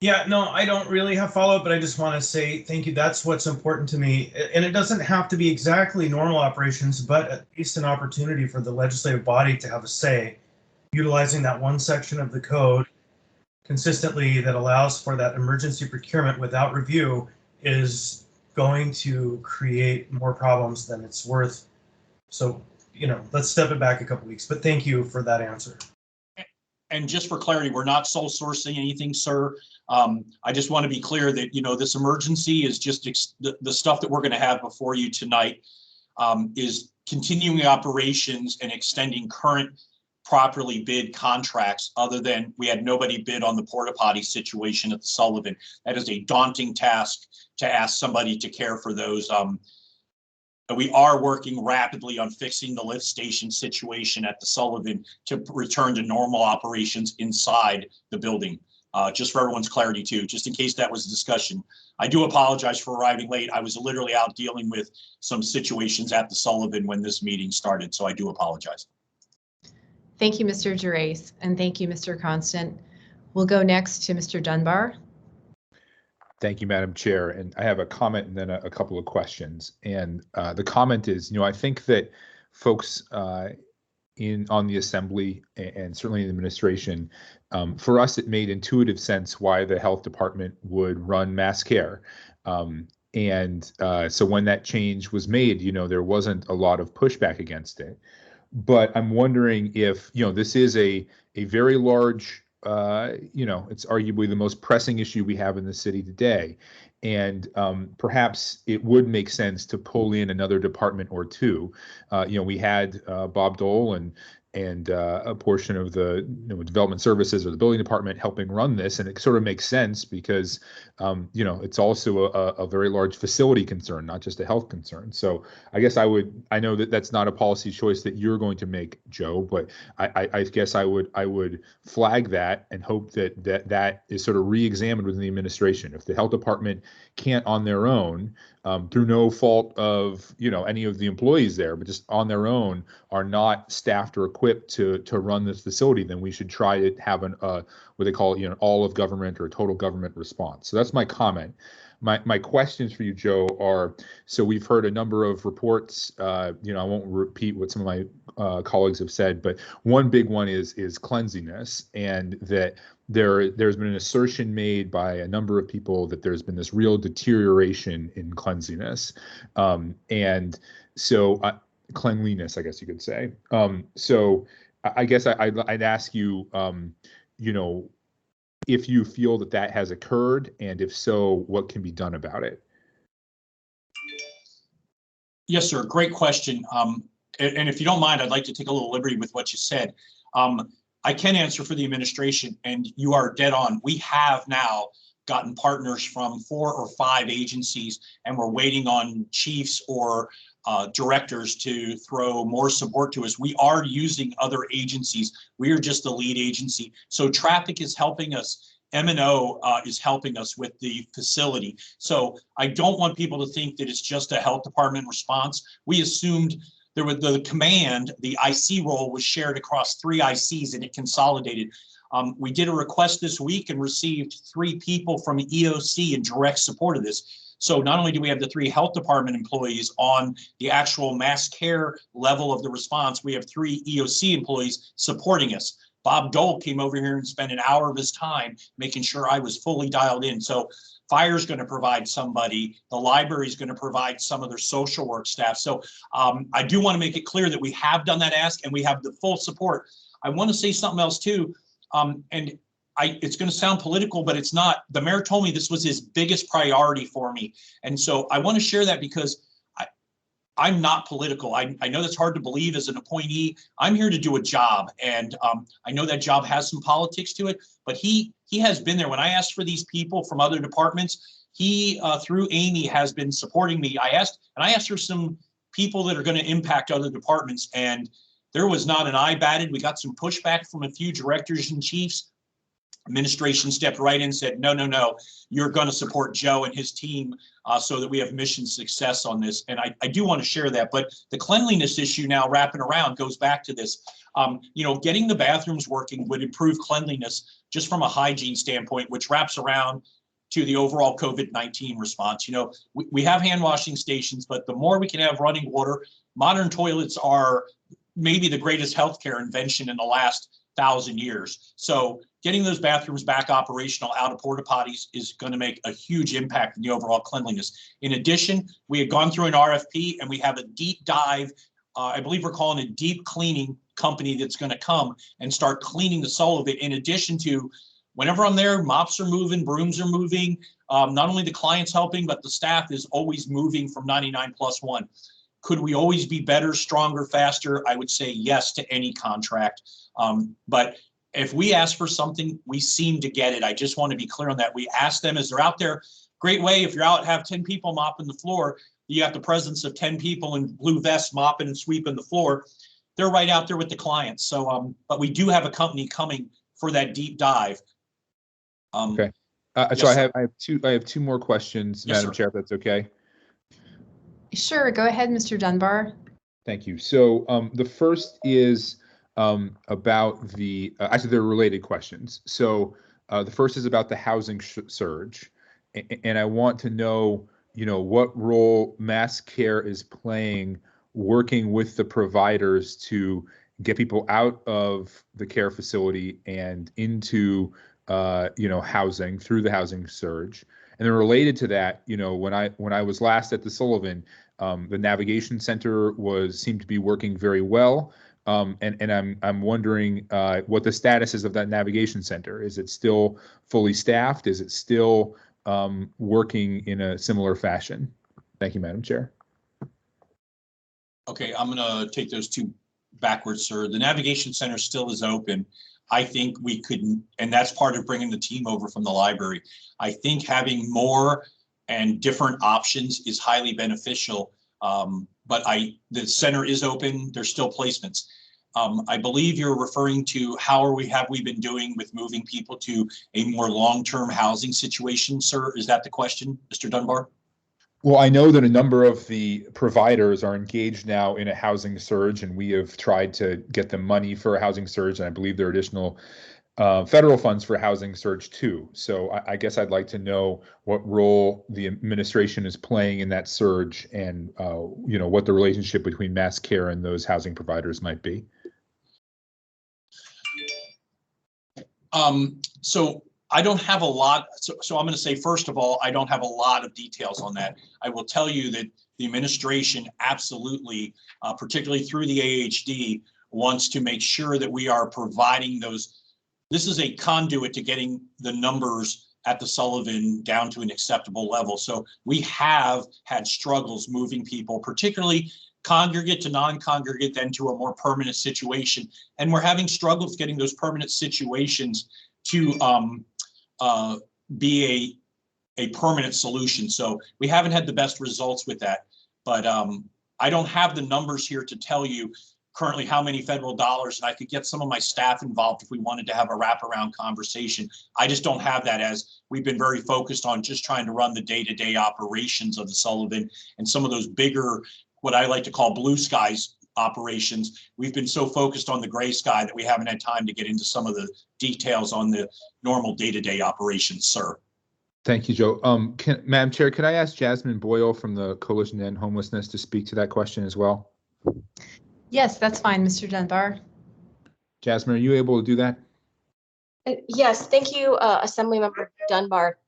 Yeah, no, I don't really have follow-up, but I just want to say thank you. That's what's important to me. And it doesn't have to be exactly normal operations, but at least an opportunity for the legislative body to have a say, utilizing that one section of the code consistently that allows for that emergency procurement without review is going to create more problems than it's worth. So, you know, let's step it back a couple weeks, but thank you for that answer. And just for clarity, we're not sole sourcing anything, sir. I just want to be clear that, you know, this emergency is just the stuff that we're going to have before you tonight is continuing operations and extending current properly bid contracts, other than we had nobody bid on the porta potty situation at the Sullivan. That is a daunting task to ask somebody to care for those. We are working rapidly on fixing the lift station situation at the Sullivan to return to normal operations inside the building. Just for everyone's clarity too, just in case that was a discussion. I do apologize for arriving late. I was literally out dealing with some situations at the Sullivan when this meeting started, so I do apologize. Thank you, Mr. Gerace, and thank you, Mr. Constant. We'll go next to Mr. Dunbar. Thank you, Madam Chair. And I have a comment and then a couple of questions. And the comment is, I think that folks on the Assembly and certainly in the administration, for us, it made intuitive sense why the health department would run mass care. So when that change was made, there wasn't a lot of pushback against it. But I'm wondering if, this is a very large, it's arguably the most pressing issue we have in the city today. And perhaps it would make sense to pull in another department or two. We had Bob Dole and a portion of the development services or the building department helping run this, and it sort of makes sense because it's also a very large facility concern, not just a health concern. So I guess I know that that's not a policy choice that you're going to make, Joe, but I guess I would flag that and hope that is sort of re-examined within the administration. If the health department can't on their own, through no fault of any of the employees there, but just on their own are not staffed or equipped to run this facility, then we should try to have what they call an all of government or a total government response. So that's my comment. My questions for you, Joe, are, so we've heard a number of reports. I won't repeat what some of my colleagues have said, but one big one is cleanliness, and that there's been an assertion made by a number of people that there's been this real deterioration in cleanliness, and so cleanliness, I guess you could say. So I guess I'd ask you, if you feel that has occurred, and if so, what can be done about it? Yes, sir. Great question. And if you don't mind, I'd like to take a little liberty with what you said. I can answer for the administration, and you are dead on. We have now gotten partners from 4 or 5 agencies, and we're waiting on chiefs or directors to throw more support to us. We are using other agencies. We are just the lead agency. So traffic is helping us. M&O is helping us with the facility. So I don't want people to think that it's just a health department response. We assumed there was the command, the IC role was shared across 3 ICs and it consolidated. We did a request this week and received 3 people from EOC in direct support of this. So not only do we have the 3 health department employees on the actual mass care level of the response, we have 3 EOC employees supporting us. Bob Dole came over here and spent an hour of his time making sure I was fully dialed in. So fire's going to provide somebody, the library is going to provide some of their social work staff. So I do want to make it clear that we have done that ask and we have the full support. I want to say something else too. It's going to sound political, but it's not. The mayor told me this was his biggest priority for me. And so I want to share that because I'm not political. I know that's hard to believe as an appointee. I'm here to do a job. And I know that job has some politics to it, but he has been there. When I asked for these people from other departments, he, through Amy, has been supporting me. I asked for some people that are going to impact other departments, and there was not an eye batted. We got some pushback from a few directors and chiefs. Administration stepped right in and said, no, you're going to support Joe and his team so that we have mission success on this. And I do want to share that. But the cleanliness issue now wrapping around goes back to this. Getting the bathrooms working would improve cleanliness just from a hygiene standpoint, which wraps around to the overall COVID-19 response. We have hand washing stations, but the more we can have running water, modern toilets are maybe the greatest healthcare invention in the last 1,000 years. So getting those bathrooms back operational out of porta potties is going to make a huge impact in the overall cleanliness. In addition, we had gone through an RFP and we have a deep dive. I believe we're calling it deep cleaning company that's going to come and start cleaning the Sullivan. In addition to, whenever I'm there, mops are moving, brooms are moving. Not only the clients helping, but the staff is always moving from 99+1. Could we always be better, stronger, faster? I would say yes to any contract. But if we ask for something, we seem to get it. I just want to be clear on that. We ask them as they're out there. Great way, if you're out, have 10 people mopping the floor, you got the presence of 10 people in blue vests mopping and sweeping the floor. They're right out there with the clients. So, but we do have a company coming for that deep dive. Okay. Yes, so sir. I have 2 more questions, Yes, Madam sir. Chair, if that's okay. Sure, go ahead, Mr. Dunbar. Thank you. So the first is, about the, actually they're related questions. So the first is about the housing surge. And I want to know, what role mass care is playing working with the providers to get people out of the care facility and into, housing through the housing surge. And then related to that, when I was last at the Sullivan, the navigation center seemed to be working very well. And I'm wondering what the status is of that navigation center. Is it still fully staffed? Is it still working in a similar fashion? Thank you, Madam Chair. Okay, I'm going to take those two backwards, sir. The navigation center still is open. I think we could, and that's part of bringing the team over from the library. I think having more and different options is highly beneficial. But the center is open. There's still placements. I believe you're referring to have we been doing with moving people to a more long-term housing situation, sir? Is that the question, Mr. Dunbar? Well, I know that a number of the providers are engaged now in a housing surge, and we have tried to get them money for a housing surge, and I believe there are additional federal funds for housing surge too. So I guess I'd like to know what role the administration is playing in that surge, and what the relationship between mass care and those housing providers might be. So I don't have a lot. So I'm going to say, first of all, I don't have a lot of details on that. I will tell you that the administration absolutely, particularly through the AHD, wants to make sure that we are providing those. This is a conduit to getting the numbers at the Sullivan down to an acceptable level. So we have had struggles moving people, particularly congregate to non-congregate, then to a more permanent situation. And we're having struggles getting those permanent situations to be a permanent solution. So we haven't had the best results with that. But I don't have the numbers here to tell you currently how many federal dollars, and I could get some of my staff involved if we wanted to have a wraparound conversation. I just don't have that, as we've been very focused on just trying to run the day-to-day operations of the Sullivan, and some of those bigger, what I like to call blue skies operations. We've been so focused on the gray sky that we haven't had time to get into some of the details on the normal day-to-day operations, sir. Thank you, Joe. Madam Chair, could I ask Jasmine Boyle from the Coalition to End Homelessness to speak to that question as well? Yes, that's fine, Mr. Dunbar. Jasmine, are you able to do that? Yes, thank you, Assemblymember Dunbar.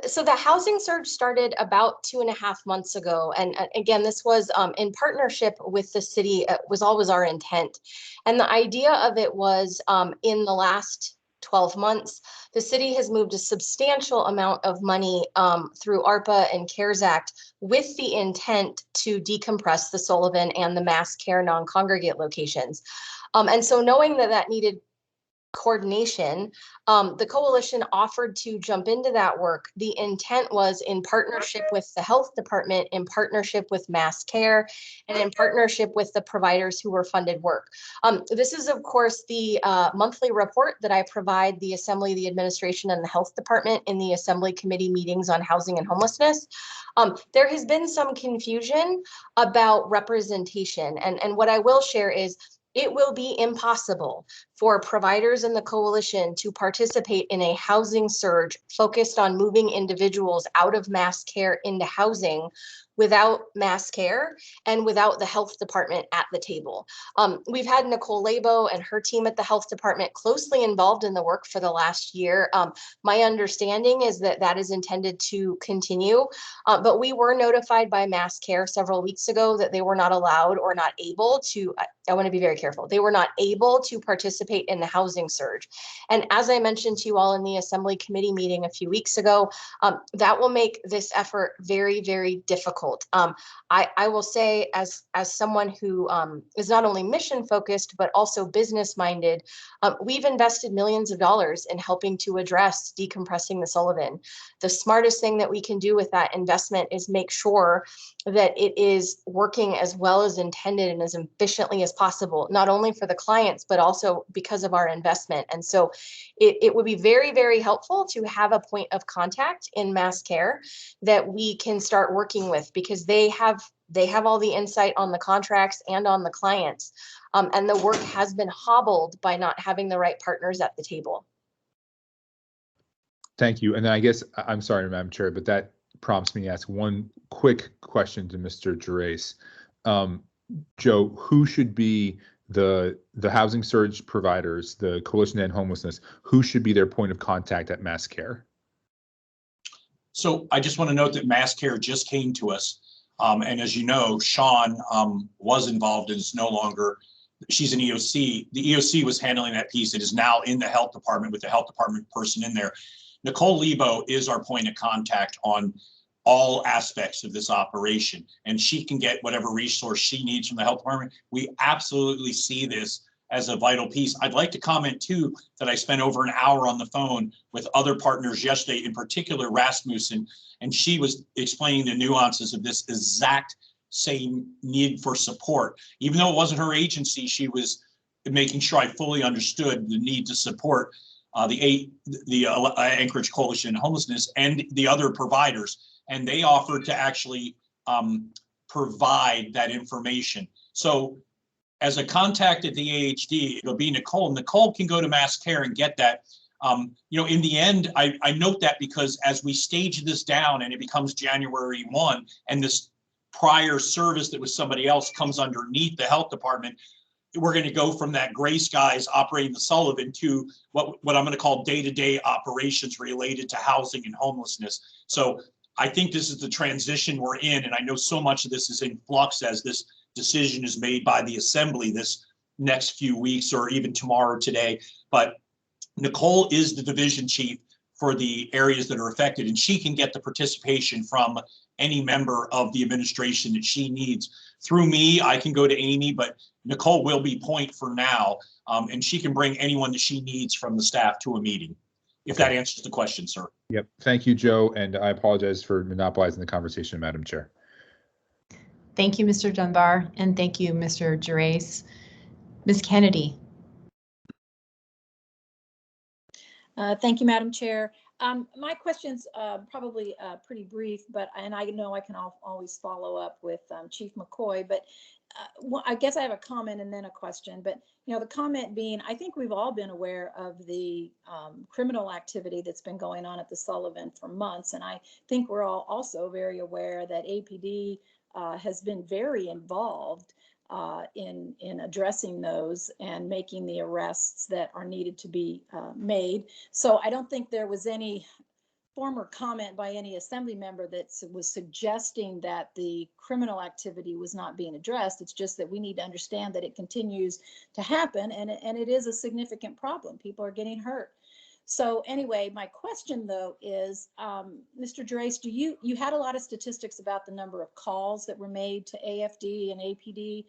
So the housing surge started about 2.5 months ago. And again, this was in partnership with the city. It was always our intent. And the idea of it was in the last 12 months, the city has moved a substantial amount of money through ARPA and CARES Act with the intent to decompress the Sullivan and the mass care non-congregate locations. And so knowing that that needed coordination, the coalition offered to jump into that work. The intent was in partnership with the health department, in partnership with mass care, and in partnership with the providers who were funded work. This is, of course, the monthly report that I provide the Assembly, the administration, and the health department in the Assembly committee meetings on housing and homelessness. There has been some confusion about representation, and what I will share is it will be impossible for providers in the coalition to participate in a housing surge focused on moving individuals out of mass care into housing without mass care and without the health department at the table. We've had Nicole Labo and her team at the health department closely involved in the work for the last year. My understanding is that that is intended to continue, but we were notified by mass care several weeks ago that they were not allowed or not able to, I want to be very careful, they were not able to participate in the housing surge. And as I mentioned to you all in the Assembly committee meeting a few weeks ago, that will make this effort very, very difficult. I will say, as someone who is not only mission focused, but also business minded, we've invested millions of dollars in helping to address decompressing the Sullivan. The smartest thing that we can do with that investment is make sure that it is working as well as intended and as efficiently as possible, not only for the clients, but also because of our investment. And so it would be very, very helpful to have a point of contact in mass care that we can start working with, because they have all the insight on the contracts and on the clients. And the work has been hobbled by not having the right partners at the table. Thank you. And then I guess, I'm sorry, Madam Chair, but that prompts me to ask one quick question to Mr. Gervais. Joe, who should be the housing surge providers, the Coalition to End Homelessness, who should be their point of contact at Mass Care? So I just want to note that Mass Care just came to us. And as you know, Sean was involved and is no longer, she's an EOC. The EOC was handling that piece. It is now in the health department with the health department person in there. Nicole Lebo is our point of contact on all aspects of this operation, and she can get whatever resource she needs from the health department. We absolutely see this as a vital piece. I'd like to comment too that I spent over an hour on the phone with other partners yesterday, in particular Rasmussen, and she was explaining the nuances of this exact same need for support. Even though it wasn't her agency, she was making sure I fully understood the need to support the Anchorage Coalition on Homelessness and the other providers. And they offered to actually provide that information. So as a contact at the AHD, it'll be Nicole. Nicole can go to Mass Care and get that. You know, in the end, I note that because as we stage this down and it becomes January 1 and this prior service that was somebody else comes underneath the health department, we're going to go from that gray skies operating the Sullivan to what I'm going to call day-to-day operations related to housing and homelessness. So I think this is the transition we're in, and I know so much of this is in flux as this decision is made by the assembly this next few weeks or even tomorrow or today. But Nicole is the division chief for the areas that are affected, and she can get the participation from any member of the administration that she needs. Through me, I can go to Amy, but Nicole will be point for now, and she can bring anyone that she needs from the staff to a meeting, if that answers the question, sir. Yep. Thank you, Joe, and I apologize for monopolizing the conversation, Madam Chair. Thank you, Mr. Dunbar, and thank you, Mr. Gervais. Ms. Kennedy. Thank you, Madam Chair. My question's probably pretty brief, and I know I can always follow up with Chief McCoy, but I guess I have a comment and then a question. But you know, the comment being, I think we've all been aware of the criminal activity that's been going on at the Sullivan for months, and I think we're all also very aware that APD has been very involved in addressing those and making the arrests that are needed to be made. So I don't think there was any former comment by any assembly member that was suggesting that the criminal activity was not being addressed. It's just that we need to understand that it continues to happen, and it is a significant problem. People are getting hurt. So anyway, my question though is, Mr. Gervais, you had a lot of statistics about the number of calls that were made to AFD and APD.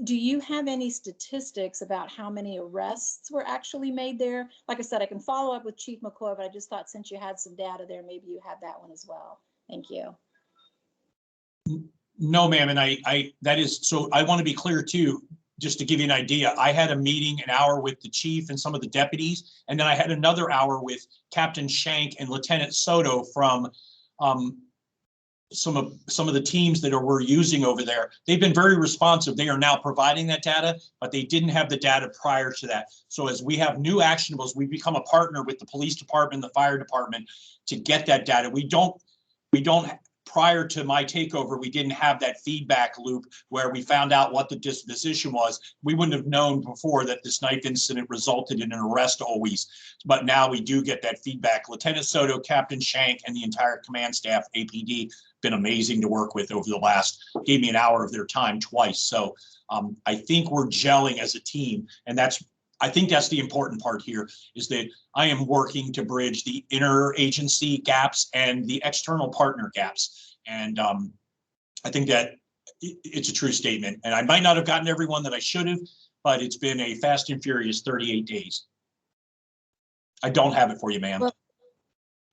Do you have any statistics about how many arrests were actually made there? Like I said, I can follow up with Chief McCoy, but I just thought since you had some data there, maybe you had that one as well. Thank you. No, ma'am, and that is, so I want to be clear too, just to give you an idea. I had a meeting, an hour with the chief and some of the deputies, and then I had another hour with Captain Shank and Lieutenant Soto from some of the teams that we're using over there. They've been very responsive. They are now providing that data, but they didn't have the data prior to that. So as we have new actionables, we become a partner with the police department, the fire department to get that data. We don't, prior to my takeover, we didn't have that feedback loop where we found out what the disposition was. We wouldn't have known before that this knife incident resulted in an arrest always, but now we do get that feedback. Lieutenant Soto, Captain Shank, and the entire command staff, APD, been amazing to work with over the last, gave me an hour of their time twice. So I think we're gelling as a team, and I think that's the important part here, is that I am working to bridge the interagency gaps and the external partner gaps. And I think that it's a true statement. And I might not have gotten everyone that I should have, but it's been a fast and furious 38 days. I don't have it for you, ma'am.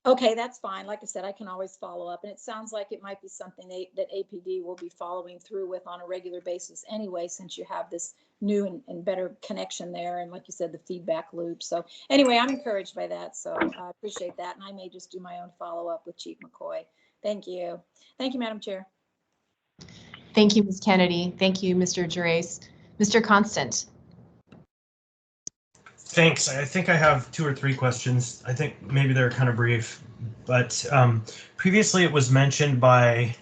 Okay, that's fine. Like I said, I can always follow up. And it sounds like it might be something that APD will be following through with on a regular basis anyway, since you have this new and better connection there. And like you said, the feedback loop. So anyway, I'm encouraged by that. So I appreciate that. And I may just do my own follow up with Chief McCoy. Thank you. Thank you, Madam Chair. Thank you, Ms. Kennedy. Thank you, Mr. Gerace. Mr. Constant. Thanks. I think I have 2 or 3 questions. I think maybe they're kind of brief, but previously it was mentioned by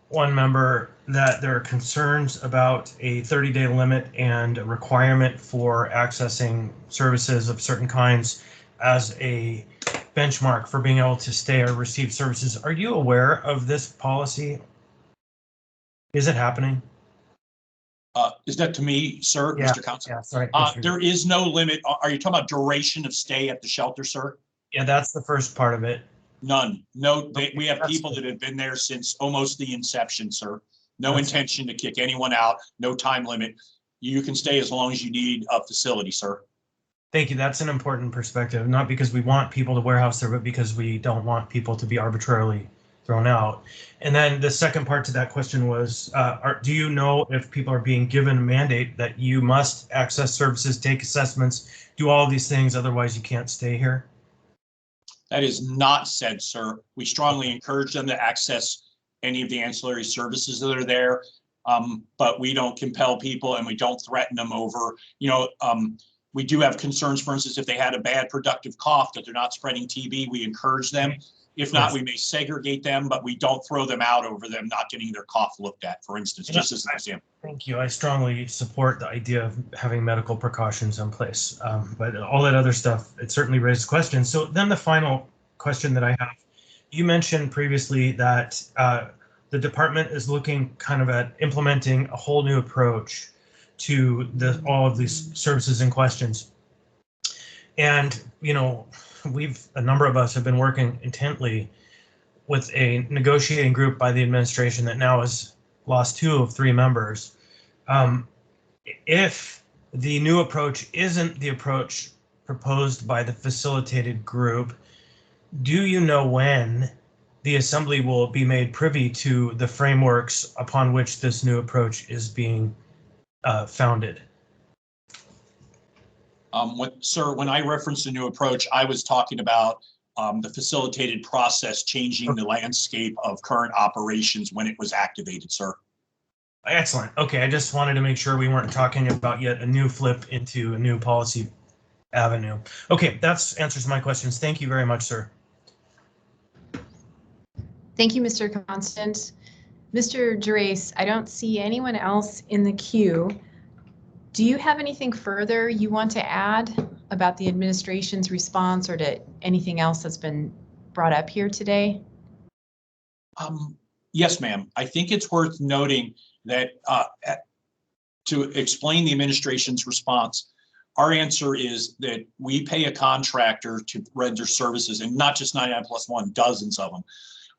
one member that there are concerns about a 30-day limit and a requirement for accessing services of certain kinds as a benchmark for being able to stay or receive services. Are you aware of this policy? Is it happening? Is that to me, sir, Yeah, Mr. Council? yeah, sorry. There is no limit. Are you talking about duration of stay at the shelter, sir? Yeah, that's the first part of it. None. No, we have That's people that have been there since almost the inception, sir. No intention to kick anyone out, no time limit. You can stay as long as you need a facility, sir. Thank you. That's an important perspective, not because we want people to warehouse there, but because we don't want people to be arbitrarily thrown out. And then the second part to that question was, do you know if people are being given a mandate that you must access services, take assessments, do all these things, otherwise you can't stay here? That is not said, sir. We strongly encourage them to access any of the ancillary services that are there, but we don't compel people and we don't threaten them over, we do have concerns, for instance, if they had a bad productive cough that they're not spreading TB, we encourage them. If not, we may segregate them, but we don't throw them out over them not getting their cough looked at, for instance, just as an example. Thank you. I strongly support the idea of having medical precautions in place, but all that other stuff, it certainly raises questions. So then the final question that I have, you mentioned previously that the department is looking kind of at implementing a whole new approach to all of these services and questions. And, a number of us have been working intently with a negotiating group by the administration that now has lost 2 of 3 members. If the new approach isn't the approach proposed by the facilitated group, do you know when the Assembly will be made privy to the frameworks upon which this new approach is being founded? Sir, when I referenced a new approach, I was talking about the facilitated process changing the landscape of current operations when it was activated, sir. Excellent. Okay, I just wanted to make sure we weren't talking about yet a new flip into a new policy avenue. Okay, that answers my questions. Thank you very much, sir. Thank you, Mr. Constant. Mr. Gerace, I don't see anyone else in the queue. Do you have anything further you want to add about the administration's response or to anything else that's been brought up here today? Yes, ma'am. I think it's worth noting that to explain the administration's response, our answer is that we pay a contractor to render services, and not just 99+1, dozens of them.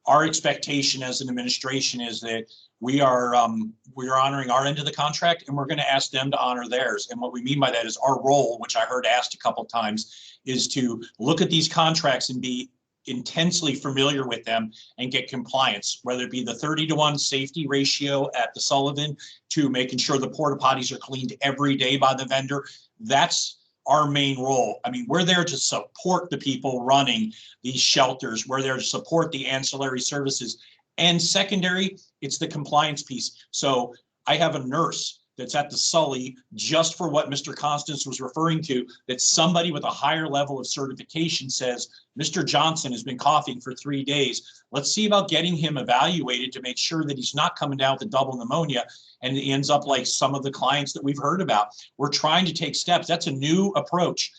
Our expectation as an administration is that we are honoring our end of the contract, and we're going to ask them to honor theirs. And what we mean by that is our role, which I heard asked a couple of times, is to look at these contracts and be intensely familiar with them and get compliance, whether it be the 30-to-1 safety ratio at the Sullivan to making sure the porta potties are cleaned every day by the vendor. That's our main role. I mean, we're there to support the people running these shelters. We're there to support the ancillary services. And secondary, it's the compliance piece. So I have a nurse that's at the Sully, just for what Mr. Constance was referring to, that somebody with a higher level of certification says, Mr. Johnson has been coughing for 3 days. Let's see about getting him evaluated to make sure that he's not coming down with a double pneumonia and it ends up like some of the clients that we've heard about. We're trying to take steps. That's a new approach.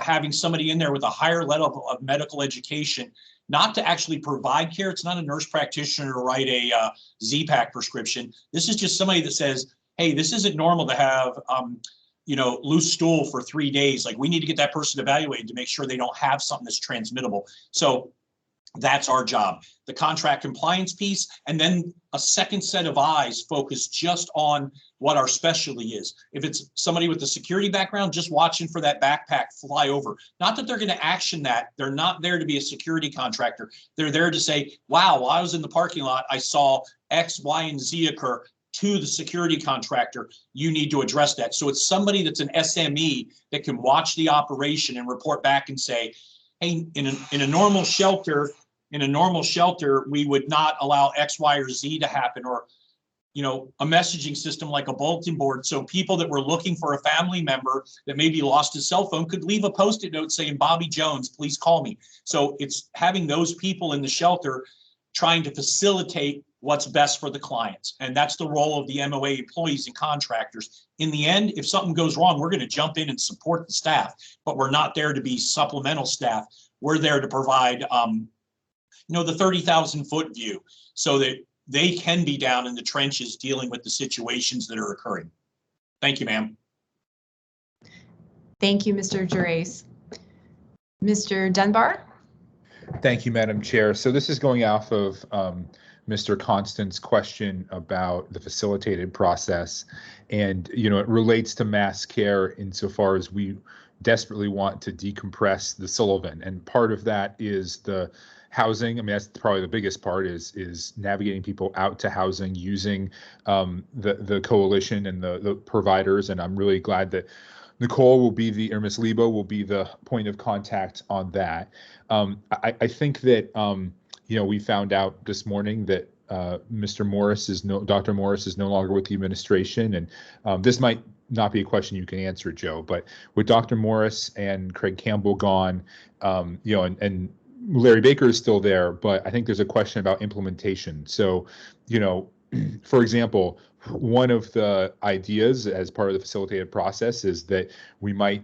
Having somebody in there with a higher level of medical education, not to actually provide care. It's not a nurse practitioner to write a Z-Pak prescription. This is just somebody that says, hey, this isn't normal to have, loose stool for 3 days. Like, we need to get that person evaluated to make sure they don't have something that's transmittable. So That's our job. The contract compliance piece, and then a second set of eyes focused just on what our specialty is. If it's somebody with a security background, just watching for that backpack fly over. Not that they're going to action that. They're not there to be a security contractor. They're there to say, wow, while I was in the parking lot, I saw X, Y, and Z occur to the security contractor. You need to address that. So it's somebody that's an SME that can watch the operation and report back and say, hey, in a normal shelter, we would not allow X, Y, or Z to happen, or, you know, a messaging system like a bulletin board. So people that were looking for a family member that maybe lost his cell phone could leave a Post-it note saying, Bobby Jones, please call me. So it's having those people in the shelter trying to facilitate what's best for the clients. And that's the role of the MOA employees and contractors. In the end, if something goes wrong, we're going to jump in and support the staff, but we're not there to be supplemental staff. We're there to provide, you know, the 30,000 foot view so that they can be down in the trenches dealing with the situations that are occurring. Thank you, ma'am. Thank you, Mr. Gerace. Mr. Dunbar? Thank you, Madam Chair. So this is going off of Mr. Constant's question about the facilitated process. And, you know, it relates to mass care insofar as we desperately want to decompress the Sullivan. And part of that is the housing. I mean, that's probably the biggest part is navigating people out to housing using the coalition and the providers. And I'm really glad that Nicole will be or Ms. Lebo will be the point of contact on that. I think that, you know, we found out this morning that Dr. Morris is no longer with the administration. And this might not be a question you can answer, Joe, but with Dr. Morris and Craig Campbell gone, you know, and Larry Baker is still there, but I think there's a question about implementation. So, you know, for example, one of the ideas as part of the facilitated process is that we might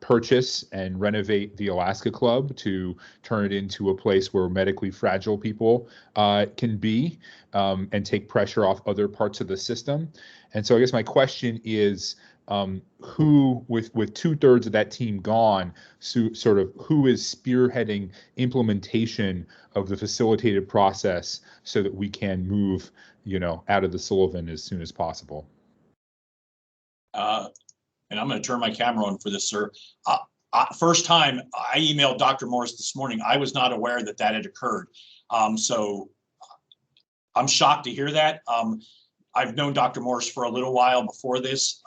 purchase and renovate the Alaska Club to turn it into a place where medically fragile people can be and take pressure off other parts of the system. And so I guess my question is, who, with 2/3 of that team gone, sort of who is spearheading implementation of the facilitated process so that we can move, you know, out of the Sullivan as soon as possible? And I'm going to turn my camera on for this, sir. First time I emailed Dr. Morris this morning, I was not aware that that had occurred. So I'm shocked to hear that. I've known Dr. Morris for a little while before this.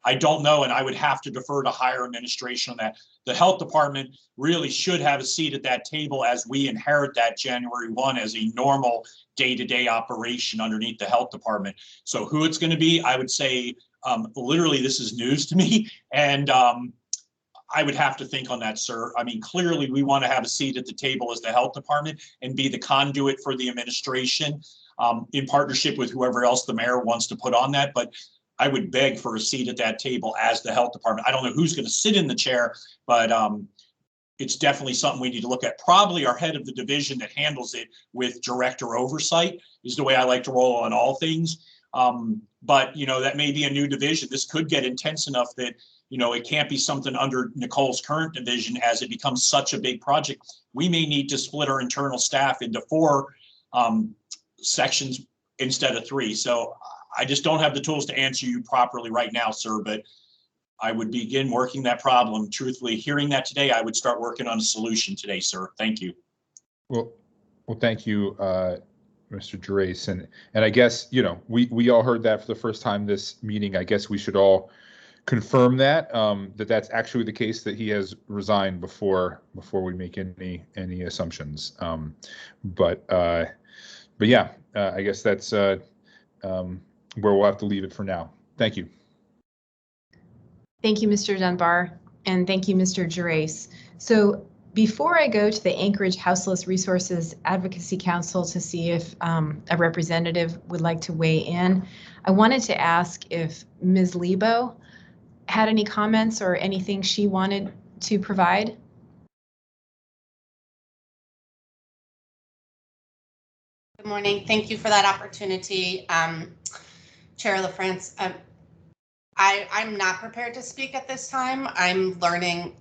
I don't know, and I would have to defer to higher administration on that. The health department really should have a seat at that table as we inherit that January 1 as a normal day-to-day operation underneath the health department. So who it's going to be, I would say, literally, this is news to me, and I would have to think on that, sir. I mean, clearly, we want to have a seat at the table as the health department and be the conduit for the administration in partnership with whoever else the mayor wants to put on that. But I would beg for a seat at that table as the health department. I don't know who's going to sit in the chair, but it's definitely something we need to look at. Probably our head of the division that handles it with director oversight is the way I like to roll on all things. But, you know, that may be a new division. This could get intense enough that, you know, it can't be something under Nicole's current division as it becomes such a big project. We may need to split our internal staff into 4 sections instead of 3. So I just don't have the tools to answer you properly right now, sir, but I would begin working that problem. Truthfully, hearing that today, I would start working on a solution today, sir. Thank you. Well, thank you, Mr. Gerace. And I guess, you know, we all heard that for the first time this meeting. I guess we should all confirm that, that's actually the case, that he has resigned before we make any assumptions. But yeah, I guess that's where we'll have to leave it for now. Thank you. Thank you, Mr. Dunbar, and thank you, Mr. Gerace. So before I go to the Anchorage Houseless Resources Advocacy Council to see if a representative would like to weigh in, I wanted to ask if Ms. Lebo had any comments or anything she wanted to provide. Good morning. Thank you for that opportunity. Chair LaFrance, I'm not prepared to speak at this time. I'm learning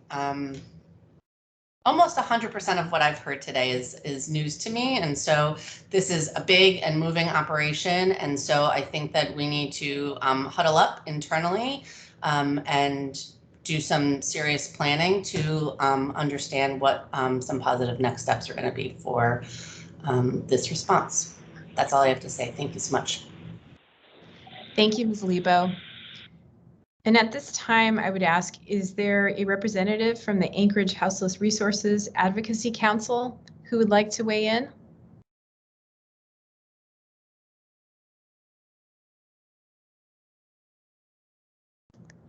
Almost 100% of what I've heard today is news to me. And so this is a big and moving operation. And so I think that we need to huddle up internally and do some serious planning to understand what some positive next steps are going to be for this response. That's all I have to say. Thank you so much. Thank you, Ms. Lebo. And at this time, I would ask, is there a representative from the Anchorage Houseless Resources Advocacy Council who would like to weigh in?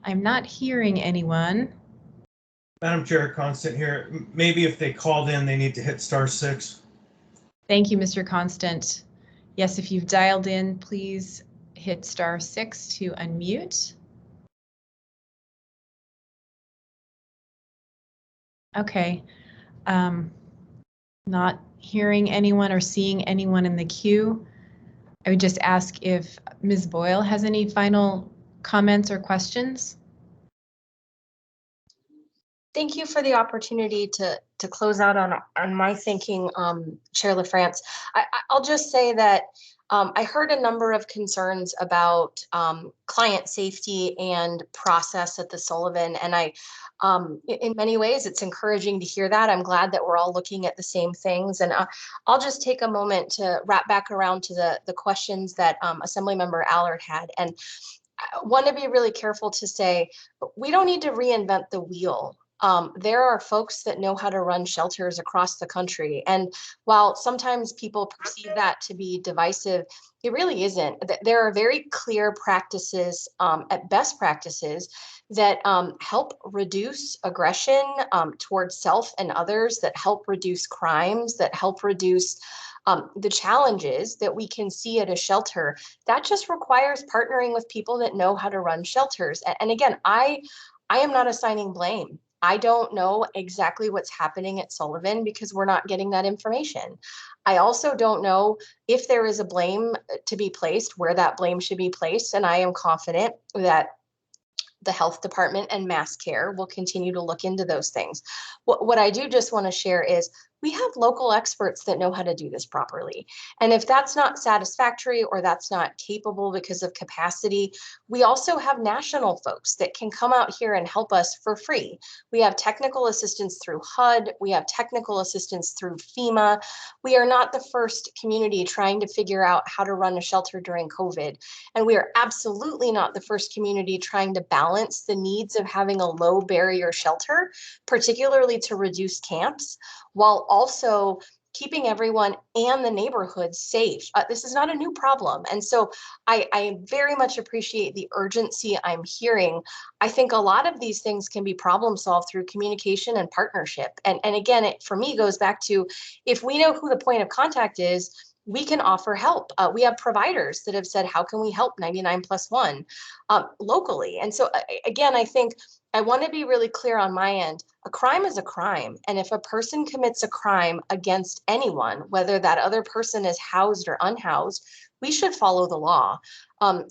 I'm not hearing anyone. Madam Chair, Constant here. Maybe if they called in, they need to hit *6. Thank you, Mr. Constant. Yes, if you've dialed in, please hit *6 to unmute. Okay. Not hearing anyone or seeing anyone in the queue. I would just ask if Ms. Boyle has any final comments or questions. Thank you for the opportunity to close out on my thinking, Chair LaFrance. I'll just say that I heard a number of concerns about client safety and process at the Sullivan, and in many ways, it's encouraging to hear that. I'm glad that we're all looking at the same things, and I'll just take a moment to wrap back around to the questions that Assemblymember Allard had, and I want to be really careful to say we don't need to reinvent the wheel. There are folks that know how to run shelters across the country. And while sometimes people perceive that to be divisive, it really isn't. There are very clear practices, at best practices, that help reduce aggression towards self and others, that help reduce crimes, that help reduce the challenges that we can see at a shelter. That just requires partnering with people that know how to run shelters. And again, I am not assigning blame. I don't know exactly what's happening at Sullivan because we're not getting that information. I also don't know if there is a blame to be placed, where that blame should be placed. And I am confident that the health department and mass care will continue to look into those things. What I do just want to share is we have local experts that know how to do this properly. And if that's not satisfactory or that's not capable because of capacity, we also have national folks that can come out here and help us for free. We have technical assistance through HUD. We have technical assistance through FEMA. We are not the first community trying to figure out how to run a shelter during COVID. And we are absolutely not the first community trying to balance the needs of having a low barrier shelter, particularly to reduce camps, while also keeping everyone and the neighborhood safe. This is not a new problem. And so I very much appreciate the urgency I'm hearing. I think a lot of these things can be problem solved through communication and partnership. And again, it for me goes back to, if we know who the point of contact is, we can offer help. We have providers that have said, how can we help 99+1 locally? And so again, I think I want to be really clear on my end. A crime is a crime. And if a person commits a crime against anyone, whether that other person is housed or unhoused, we should follow the law.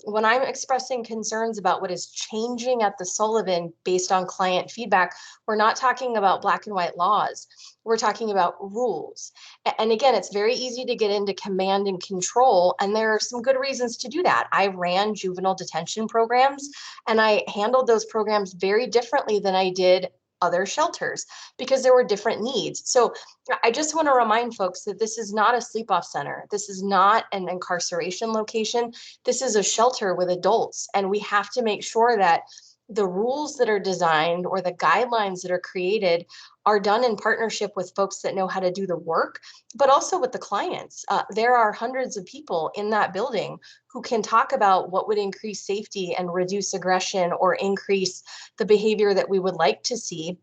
When I'm expressing concerns about what is changing at the Sullivan based on client feedback, we're not talking about black and white laws. We're talking about rules. And again, it's very easy to get into command and control, and there are some good reasons to do that. I ran juvenile detention programs, and I handled those programs very differently than I did other shelters because there were different needs. So I just want to remind folks that this is not a sleep-off center. This is not an incarceration location. This is a shelter with adults, and we have to make sure that the rules that are designed or the guidelines that are created are done in partnership with folks that know how to do the work, but also with the clients. There are hundreds of people in that building who can talk about what would increase safety and reduce aggression or increase the behavior that we would like to see.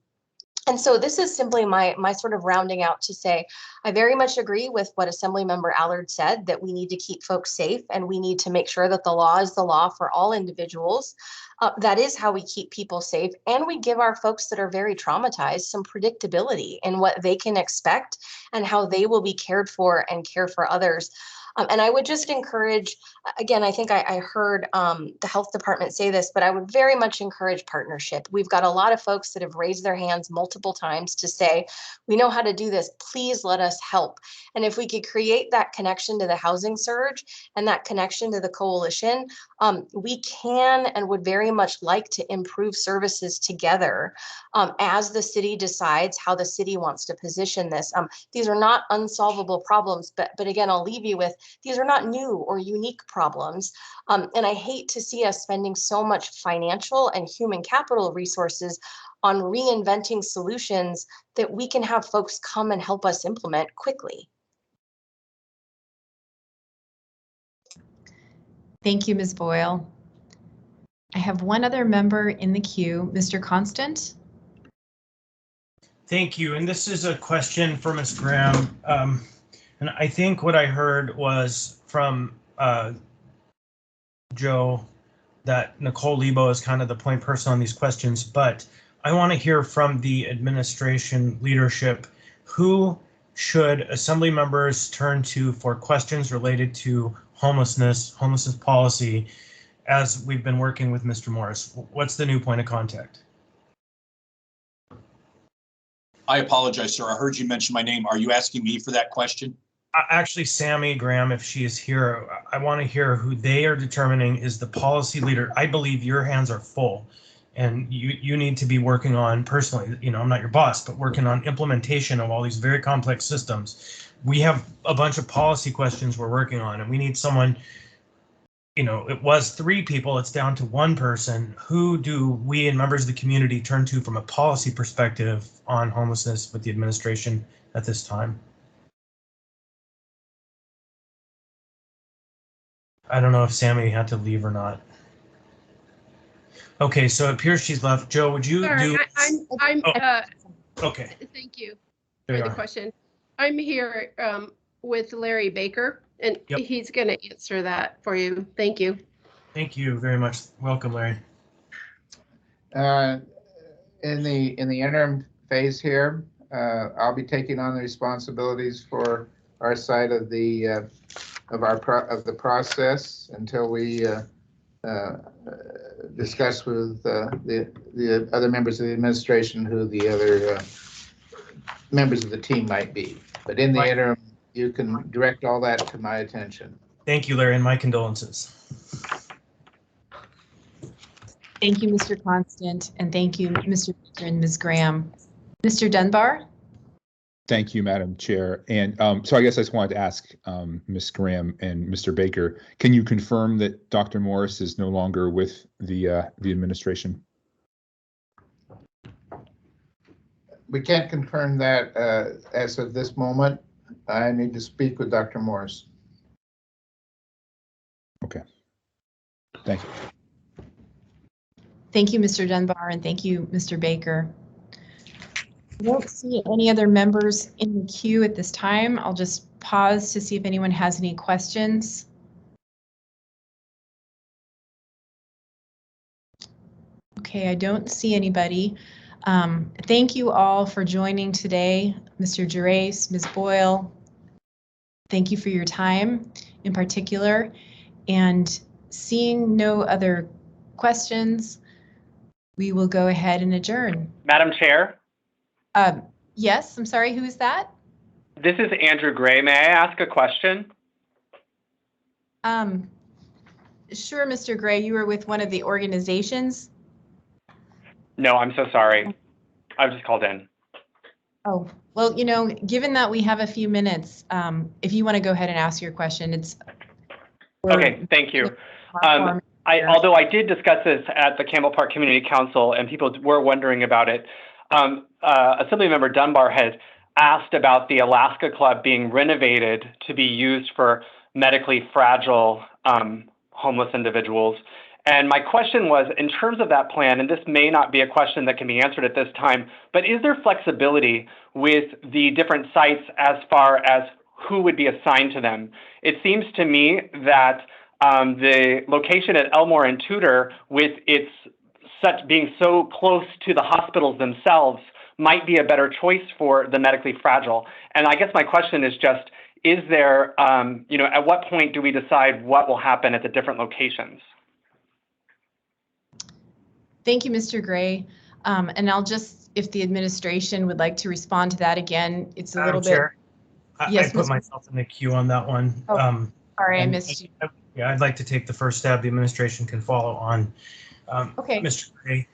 And so this is simply my sort of rounding out to say, I very much agree with what Assemblymember Allard said, that we need to keep folks safe and we need to make sure that the law is the law for all individuals. That is how we keep people safe. And we give our folks that are very traumatized some predictability in what they can expect and how they will be cared for and care for others. And I would just encourage, again, I think I heard the health department say this, but I would very much encourage partnership. We've got a lot of folks that have raised their hands multiple times to say, we know how to do this, please let us help. And if we could create that connection to the housing surge and that connection to the coalition, we can and would very much like to improve services together as the city decides how the city wants to position this. These are not unsolvable problems, but again, I'll leave you with, these are not new or unique problems. And I hate to see us spending so much financial and human capital resources on reinventing solutions that we can have folks come and help us implement quickly. Thank you, Ms. Boyle. I have one other member in the queue, Mr. Constant. Thank you. And this is a question for Ms. Graham. And I think what I heard was from Joe that Nicole Lebo is kind of the point person on these questions, but I want to hear from the administration leadership. Who should assembly members turn to for questions related to homelessness policy as we've been working with Mr. Morris? What's the new point of contact? I apologize, sir. I heard you mention my name. Are you asking me for that question? Actually, Sammy Graham, if she is here, I want to hear who they are determining is the policy leader. I believe your hands are full and you need to be working on personally, you know, I'm not your boss, but working on implementation of all these very complex systems. We have a bunch of policy questions we're working on and we need someone, you know, it was 3 people, it's down to 1 person. Who do we and members of the community turn to from a policy perspective on homelessness with the administration at this time? I don't know if Sammy had to leave or not. Okay, so it appears she's left. Joe, would you do? I'm Okay. Thank you There for you the are. question. I'm here with Larry Baker, and Yep. he's going to answer that for you. Thank you. Thank you very much. Welcome, Larry. In the interim phase here, I'll be taking on the responsibilities for our side of the process until we discuss with the other members of the administration who the other members of the team might be. But in the interim, you can direct all that to my attention. Thank you, Larry, and my condolences. Thank you, Mr. Constant, and thank you, Mr. Baker and Ms. Graham. Mr. Dunbar? Thank you, Madam Chair. And so I guess I just wanted to ask Ms. Graham and Mr. Baker, can you confirm that Dr. Morris is no longer with the administration? We can't confirm that as of this moment. I need to speak with Dr. Morris. Okay. Thank you. Thank you, Mr. Dunbar, and thank you, Mr. Baker. I don't see any other members in the queue at this time. I'll just pause to see if anyone has any questions. Okay, I don't see anybody. Thank you all for joining today, Mr. Gerace, Ms. Boyle. Thank you for your time in particular. And seeing no other questions, we will go ahead and adjourn. Madam Chair? Yes, I'm sorry, who is that? This is Andrew Gray. May I ask a question? Sure, Mr. Gray, you were with one of the organizations. No, I'm so sorry. I've just called in. Oh, well, you know, given that we have a few minutes, if you want to go ahead and ask your question, it's. Okay, thank you. Although I did discuss this at the Campbell Park Community Council and people were wondering about it, Assemblymember Dunbar had asked about the Alaska Club being renovated to be used for medically fragile homeless individuals. And my question was, in terms of that plan, and this may not be a question that can be answered at this time, but is there flexibility with the different sites as far as who would be assigned to them? It seems to me that the location at Elmore and Tudor, with its being so close to the hospitals themselves, might be a better choice for the medically fragile. And I guess my question is just, is there, at what point do we decide what will happen at the different locations? Thank you, Mr. Gray. And I'll just, if the administration would like to respond to that again, it's a little bit. Chair, Yes, I put Mr. myself in the queue on that one. Oh, sorry, I and missed you. Yeah, I'd like to take the first stab. The administration can follow on. Okay. Mr. Gray,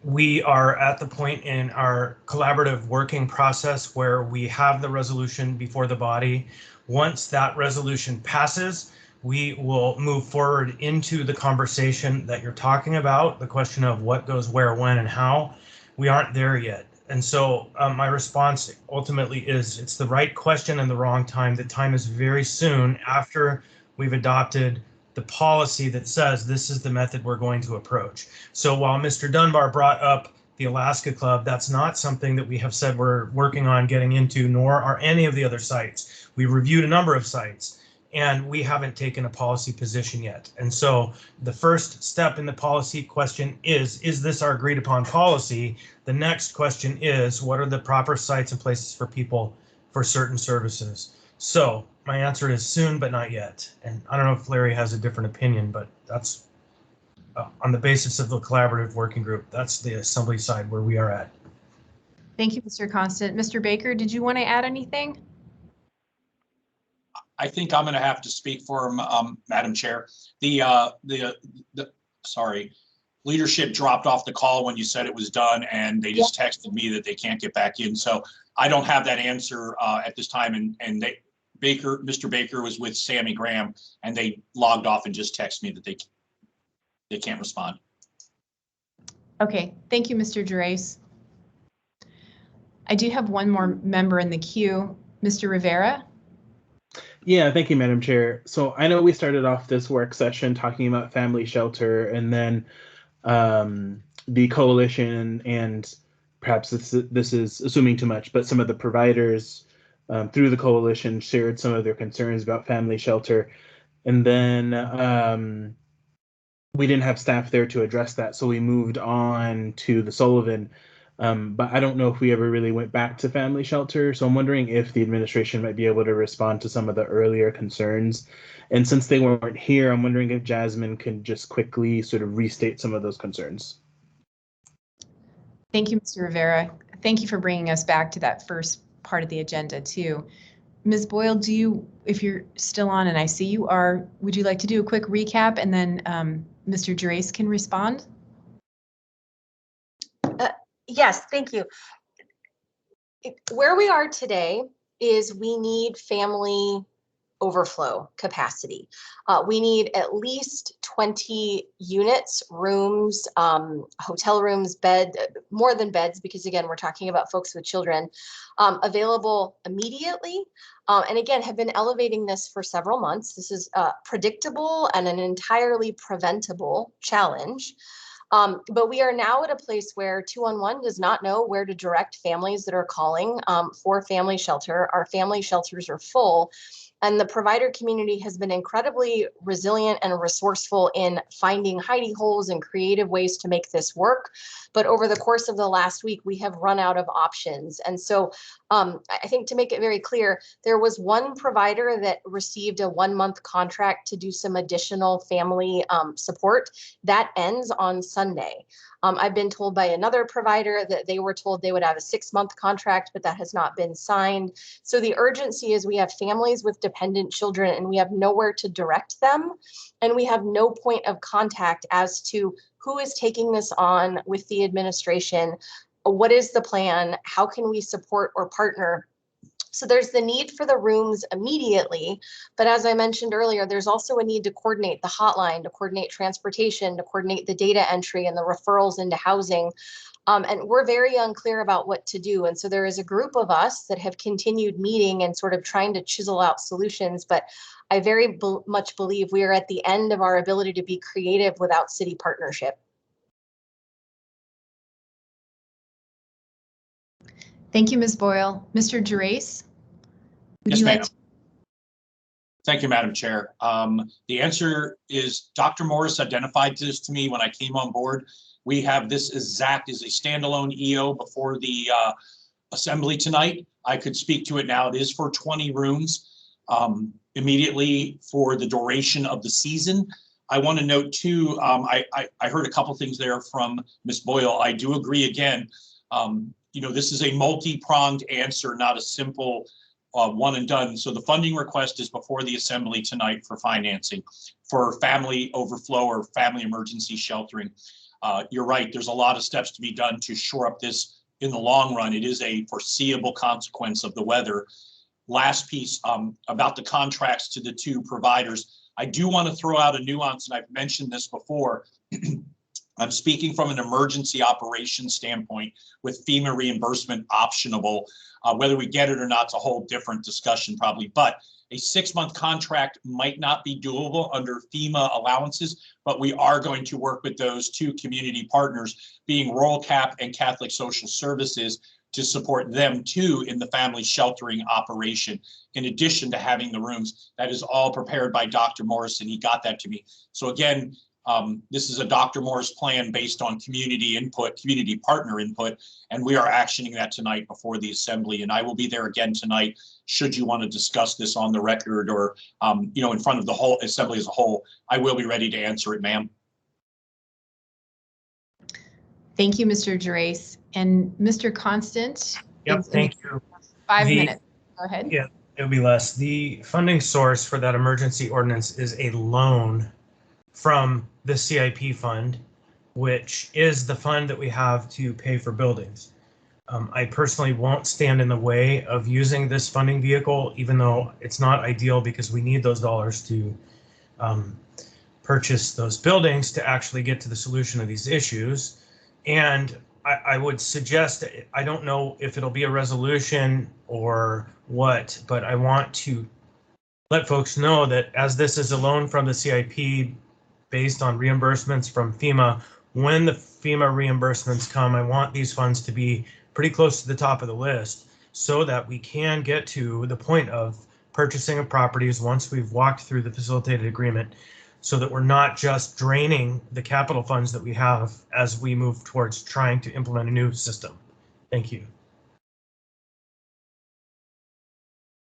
we are at the point in our collaborative working process where we have the resolution before the body. Once that resolution passes, we will move forward into the conversation that you're talking about, the question of what goes where, when, and how. We aren't there yet. And so my response ultimately is it's the right question and the wrong time. The time is very soon after we've adopted the policy that says this is the method we're going to approach. So while Mr. Dunbar brought up the Alaska Club, that's not something that we have said we're working on getting into, nor are any of the other sites. We reviewed a number of sites and we haven't taken a policy position yet. And so the first step in the policy question is this our agreed upon policy? The next question is, what are the proper sites and places for people for certain services? So my answer is soon, but not yet. And I don't know if Larry has a different opinion, but that's on the basis of the collaborative working group. That's the assembly side where we are at. Thank you, Mr. Constant. Mr. Baker, did you want to add anything? I think I'm going to have to speak for him, Madam Chair. Sorry, leadership dropped off the call when you said it was done, and they just texted me that they can't get back in. So I don't have that answer at this time. And Mr. Baker was with Sammy Graham, and they logged off and just texted me that they can't respond. Okay, thank you, Mr. Gerace. I do have one more member in the queue, Mr. Rivera. Yeah, thank you, Madam Chair. So I know we started off this work session talking about family shelter, and then the coalition, and perhaps this is assuming too much, but some of the providers through the coalition shared some of their concerns about family shelter. And then we didn't have staff there to address that, so we moved on to the Sullivan. But I don't know if we ever really went back to family shelter. So I'm wondering if the administration might be able to respond to some of the earlier concerns. And since they weren't here, I'm wondering if Jasmine can just quickly sort of restate some of those concerns. Thank you, Mr. Rivera. Thank you for bringing us back to that first part of the agenda too. Ms. Boyle, if you're still on and I see you are, would you like to do a quick recap and then Mr. Gerace can respond? Yes, thank you. Where we are today is we need family overflow capacity. We need at least 20 units, rooms, hotel rooms, more than beds, because again, we're talking about folks with children, available immediately. And again, have been elevating this for several months. This is predictable and an entirely preventable challenge. But we are now at a place where 211 does not know where to direct families that are calling for family shelter. Our family shelters are full. And the provider community has been incredibly resilient and resourceful in finding hidey holes and creative ways to make this work. But over the course of the last week, we have run out of options. And so I think to make it very clear, there was one provider that received a 1-month contract to do some additional family support. That ends on Sunday. I've been told by another provider that they were told they would have a 6-month contract, but that has not been signed. So the urgency is we have families with dependent children and we have nowhere to direct them. And we have no point of contact as to who is taking this on with the administration. What is the plan? How can we support or partner? So there's the need for the rooms immediately, but as I mentioned earlier, there's also a need to coordinate the hotline, to coordinate transportation, to coordinate the data entry and the referrals into housing. And we're very unclear about what to do. And so there is a group of us that have continued meeting and sort of trying to chisel out solutions, but I very much believe we are at the end of our ability to be creative without city partnership. Thank you, Ms. Boyle. Mr. Gerace? Yes, ma'am. Thank you, Madam Chair. The answer is Dr. Morris identified this to me when I came on board. We have this exact as a standalone EO before the assembly tonight. I could speak to it now. It is for 20 rooms. immediately for the duration of the season. I want to note too, I heard a couple things there from Ms. Boyle. I do agree again. This is a multi-pronged answer, not a simple one and done. So the funding request is before the assembly tonight for financing for family overflow or family emergency sheltering. You're right, there's a lot of steps to be done to shore up this in the long run. It is a foreseeable consequence of the weather. Last piece about the contracts to the two providers. I do want to throw out a nuance, and I've mentioned this before. I'm speaking from an emergency operations standpoint with FEMA reimbursement optionable. Whether we get it or not is a whole different discussion probably, but a 6-month contract might not be doable under FEMA allowances, but we are going to work with those two community partners, being Rural Cap and Catholic Social Services, to support them too in the family sheltering operation, in addition to having the rooms. That is all prepared by Dr. Morrison. He got that to me. So again, this is a Dr. Morris plan based on community input, community partner input, and we are actioning that tonight before the assembly. And I will be there again tonight, should you want to discuss this on the record or, in front of the whole assembly as a whole. I will be ready to answer it, ma'am. Thank you, Mr. Gerace. And Mr. Constant? Yep, thank you. 5 minutes. Go ahead. Yeah, it'll be less. The funding source for that emergency ordinance is a loan from the CIP fund, which is the fund that we have to pay for buildings. I personally won't stand in the way of using this funding vehicle, even though it's not ideal because we need those dollars to purchase those buildings to actually get to the solution of these issues. And I would suggest, I don't know if it'll be a resolution or what, but I want to let folks know that as this is a loan from the CIP based on reimbursements from FEMA, when the FEMA reimbursements come, I want these funds to be pretty close to the top of the list so that we can get to the point of purchasing of properties once we've walked through the facilitated agreement, so that we're not just draining the capital funds that we have as we move towards trying to implement a new system. Thank you.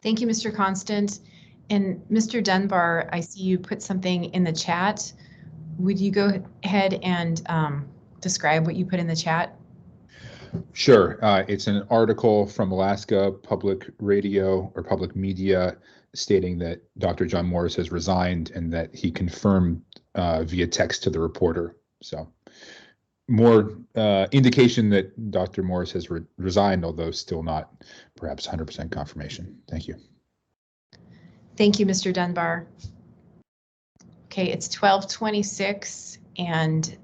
Thank you, Mr. Constant. And Mr. Dunbar, I see you put something in the chat. Would you go ahead and describe what you put in the chat? Sure. It's an article from Alaska Public Radio or Public Media stating that Dr. John Morris has resigned and that he confirmed via text to the reporter. So more indication that Dr. Morris has resigned, although still not perhaps 100% confirmation. Thank you. Thank you, Mr. Dunbar. Okay, it's 12:26 and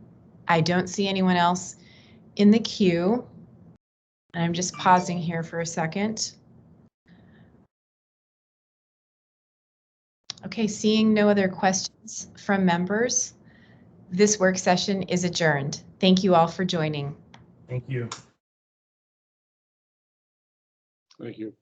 I don't see anyone else in the queue. And I'm just pausing here for a second. Okay, seeing no other questions from members, this work session is adjourned. Thank you all for joining. Thank you. Thank you.